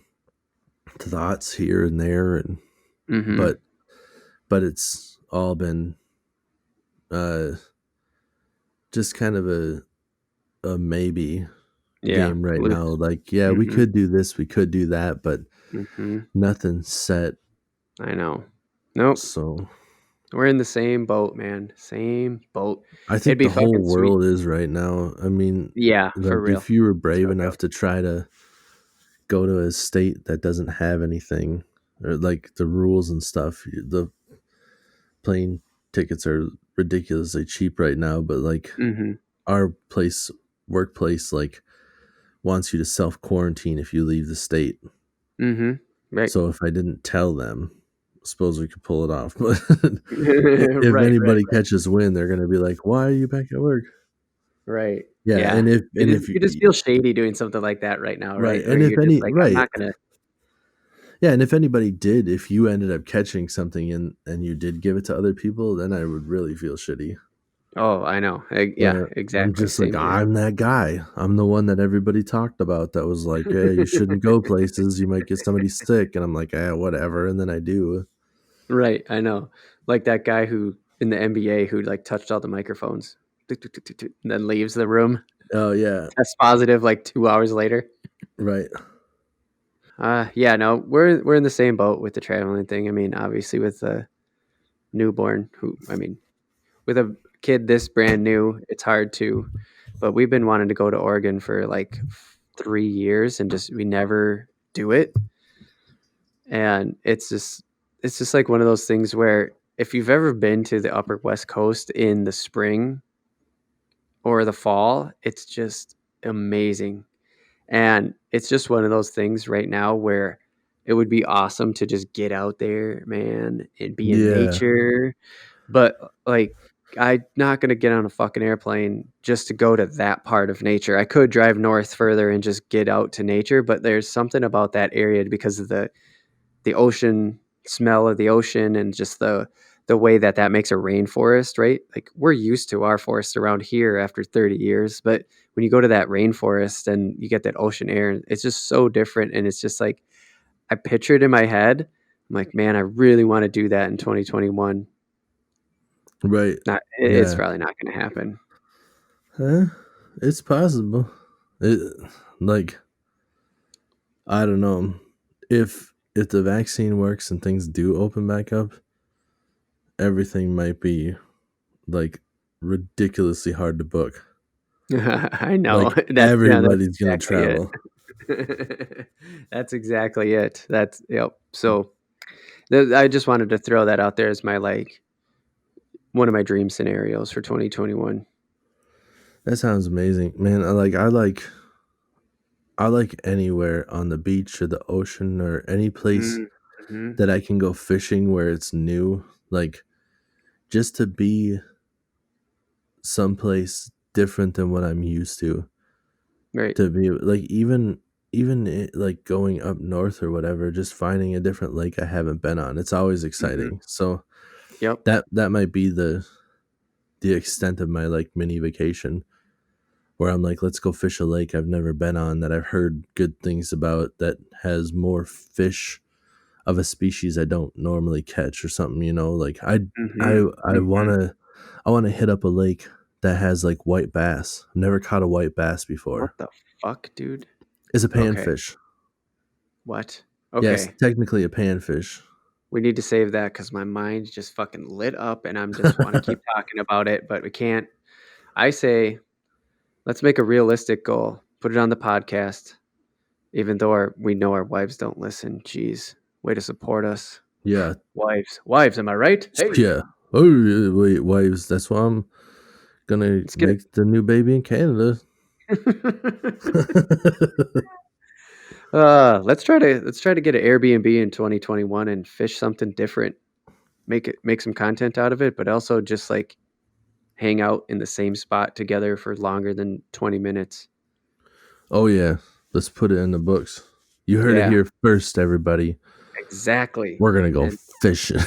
thoughts here and there, and Mm-hmm. but it's all been uh just kind of a maybe Yeah. game right now. Loose. Like, yeah, we Mm-hmm. could do this, we could do that, but Mm-hmm. nothing's set. I know. Nope. So We're in the same boat, man. Same boat. I It'd think be the whole fucking sweet. world is right now. I mean, Yeah, for like real. if you were Let's brave go, go. enough to try to go to a state that doesn't have anything or like the rules and stuff, the plane tickets are ridiculously cheap right now, but like Mm-hmm. our workplace like wants you to self quarantine if you leave the state. Mm-hmm. Right. So if I didn't tell them, I suppose we could pull it off. But if Right, right, anybody catches wind, they're gonna be like, "Why are you back at work?" right. Yeah, Yeah. and if You just feel shady doing something like that right now, right, right? Where and if you're just any like, I'm right, not gonna. yeah, and if anybody did, if you ended up catching something and you did give it to other people, then I would really feel shitty. Oh, I know. Yeah, But I'm exactly. just like, Same here. I'm that guy. I'm the one that everybody talked about that was like, hey, you shouldn't go places. You might get somebody sick. And I'm like, whatever. And then I do. Right. I know. Like that guy who in the NBA who like touched all the microphones, tuk, tuk, tuk, tuk, tuk, and then leaves the room. Oh, yeah. Test positive like 2 hours later. Right. Yeah, no, we're in the same boat with the traveling thing. I mean, obviously with the newborn, who I mean, with a kid this brand new, it's hard to. But we've been wanting to go to Oregon for like 3 years, and just we never do it. And it's just like one of those things where if you've ever been to the Upper West Coast in the spring or the fall, it's just amazing. And it's just one of those things right now where it would be awesome to just get out there, man, and be in Yeah. nature. But like, I'm not going to get on a fucking airplane just to go to that part of nature. I could drive north further and just get out to nature, but there's something about that area because of the ocean smell of the ocean and just the way that that makes a rainforest, right? Like we're used to our forest around here after 30 years, but when you go to that rainforest and you get that ocean air, it's just so different. And it's just like I picture it in my head. I'm like, man, I really want to do that in 2021. Right. Not, it's Yeah. probably not going to happen. Huh? It's possible. It, like, I don't know. If the vaccine works and things do open back up, everything might be like ridiculously hard to book. I know Like that's everybody's gonna exactly travel. it. That's exactly it. That's yep. So I just wanted to throw that out there as my like one of my dream scenarios for 2021. That sounds amazing, man. I like anywhere on the beach or the ocean or any place Mm-hmm. that I can go fishing where it's new. Like just to be someplace different than what I'm used to. Right. To be like like going up north or whatever, just finding a different lake I haven't been on, it's always exciting. So Yep. that might be the extent of my like mini vacation, where I'm like, let's go fish a lake I've never been on that I've heard good things about, that has more fish of a species I don't normally catch or something, like Mhm. I Mhm. want to hit up a lake that has like white bass. I've never caught a white bass What before. the fuck, dude? It's a Okay. panfish. What? Yes, Okay. technically a panfish. We need to save that because my mind just fucking lit up and I'm just want to keep talking about it, but we can't. I say, let's make a realistic goal. Put it on the podcast, even though we know our wives don't listen. Jeez, way to support us, Yeah, wives. Am I right? Hey, yeah. Oh wait, wives. That's why I'm gonna let's get make the new baby in Canada. it. Let's try to get an Airbnb in 2021 and fish something different. Make some content out of it, but also just like hang out in the same spot together for longer than 20 minutes. Oh yeah, let's put it in the books. You heard it Yeah, here first, everybody. exactly. We're gonna go And fishing.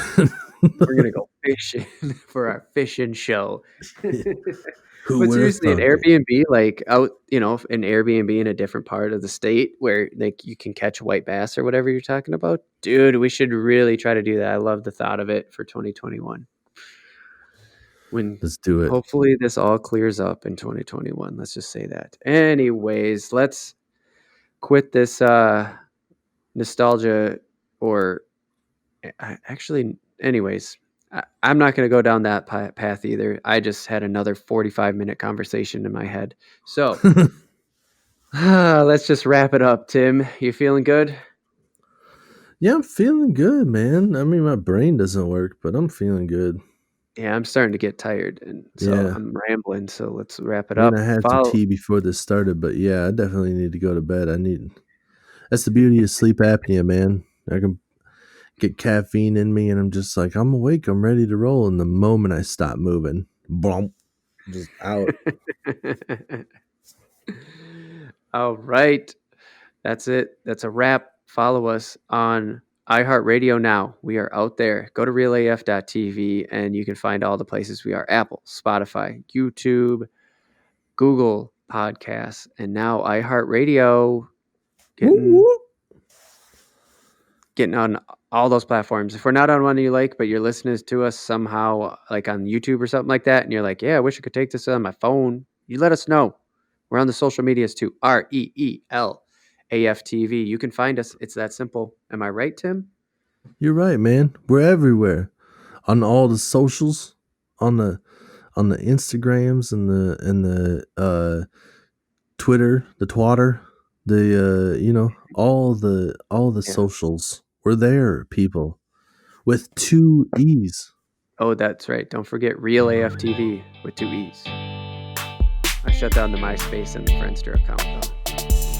we're gonna go fishing for our fishing show. Who But would have seriously, an thunk it? Airbnb, like out, an Airbnb in a different part of the state where like you can catch white bass or whatever you're talking about, dude. We should really try to do that. I love the thought of it for 2021. When Let's do it. hopefully this all clears up in 2021. Let's just say that. Anyways, let's quit this nostalgia or actually, anyways, I'm not going to go down that path either. I just had another 45-minute conversation in my head. So let's just wrap it up. Tim, you feeling good? Yeah, I'm feeling good, man. I mean, my brain doesn't work, but I'm feeling good. Yeah, I'm starting to get tired, and so Yeah. I'm rambling. So let's wrap it I mean, I up. had some Follow. tea before this started, but yeah, I definitely need to go to bed. That's the beauty of sleep apnea, man. I can get caffeine in me and I'm just like, I'm awake, I'm ready to roll. And the moment I stop moving, boom, just out. All right. That's it. That's a wrap. Follow us on iHeartRadio now. We are out there. Go to realaf.tv and you can find all the places we are: Apple, Spotify, YouTube, Google Podcasts, and now iHeartRadio. Woo, Getting woo. getting on all those platforms. If we're not on one you like, but you're listening to us somehow, like on YouTube or something like that, and you're like, yeah, I wish I could take this on my phone, you let us know. We're on the social medias too. REELAFTV. You can find us. It's that simple. Am I right, Tim? You're right, man. We're everywhere. On all the socials, on the Instagrams and the Twitter, the twatter, all the Yeah. socials. We're there, people. With two E's. Oh, that's right. Don't forget Real AFTV with 2 E's. I shut down the MySpace and the Friendster account though.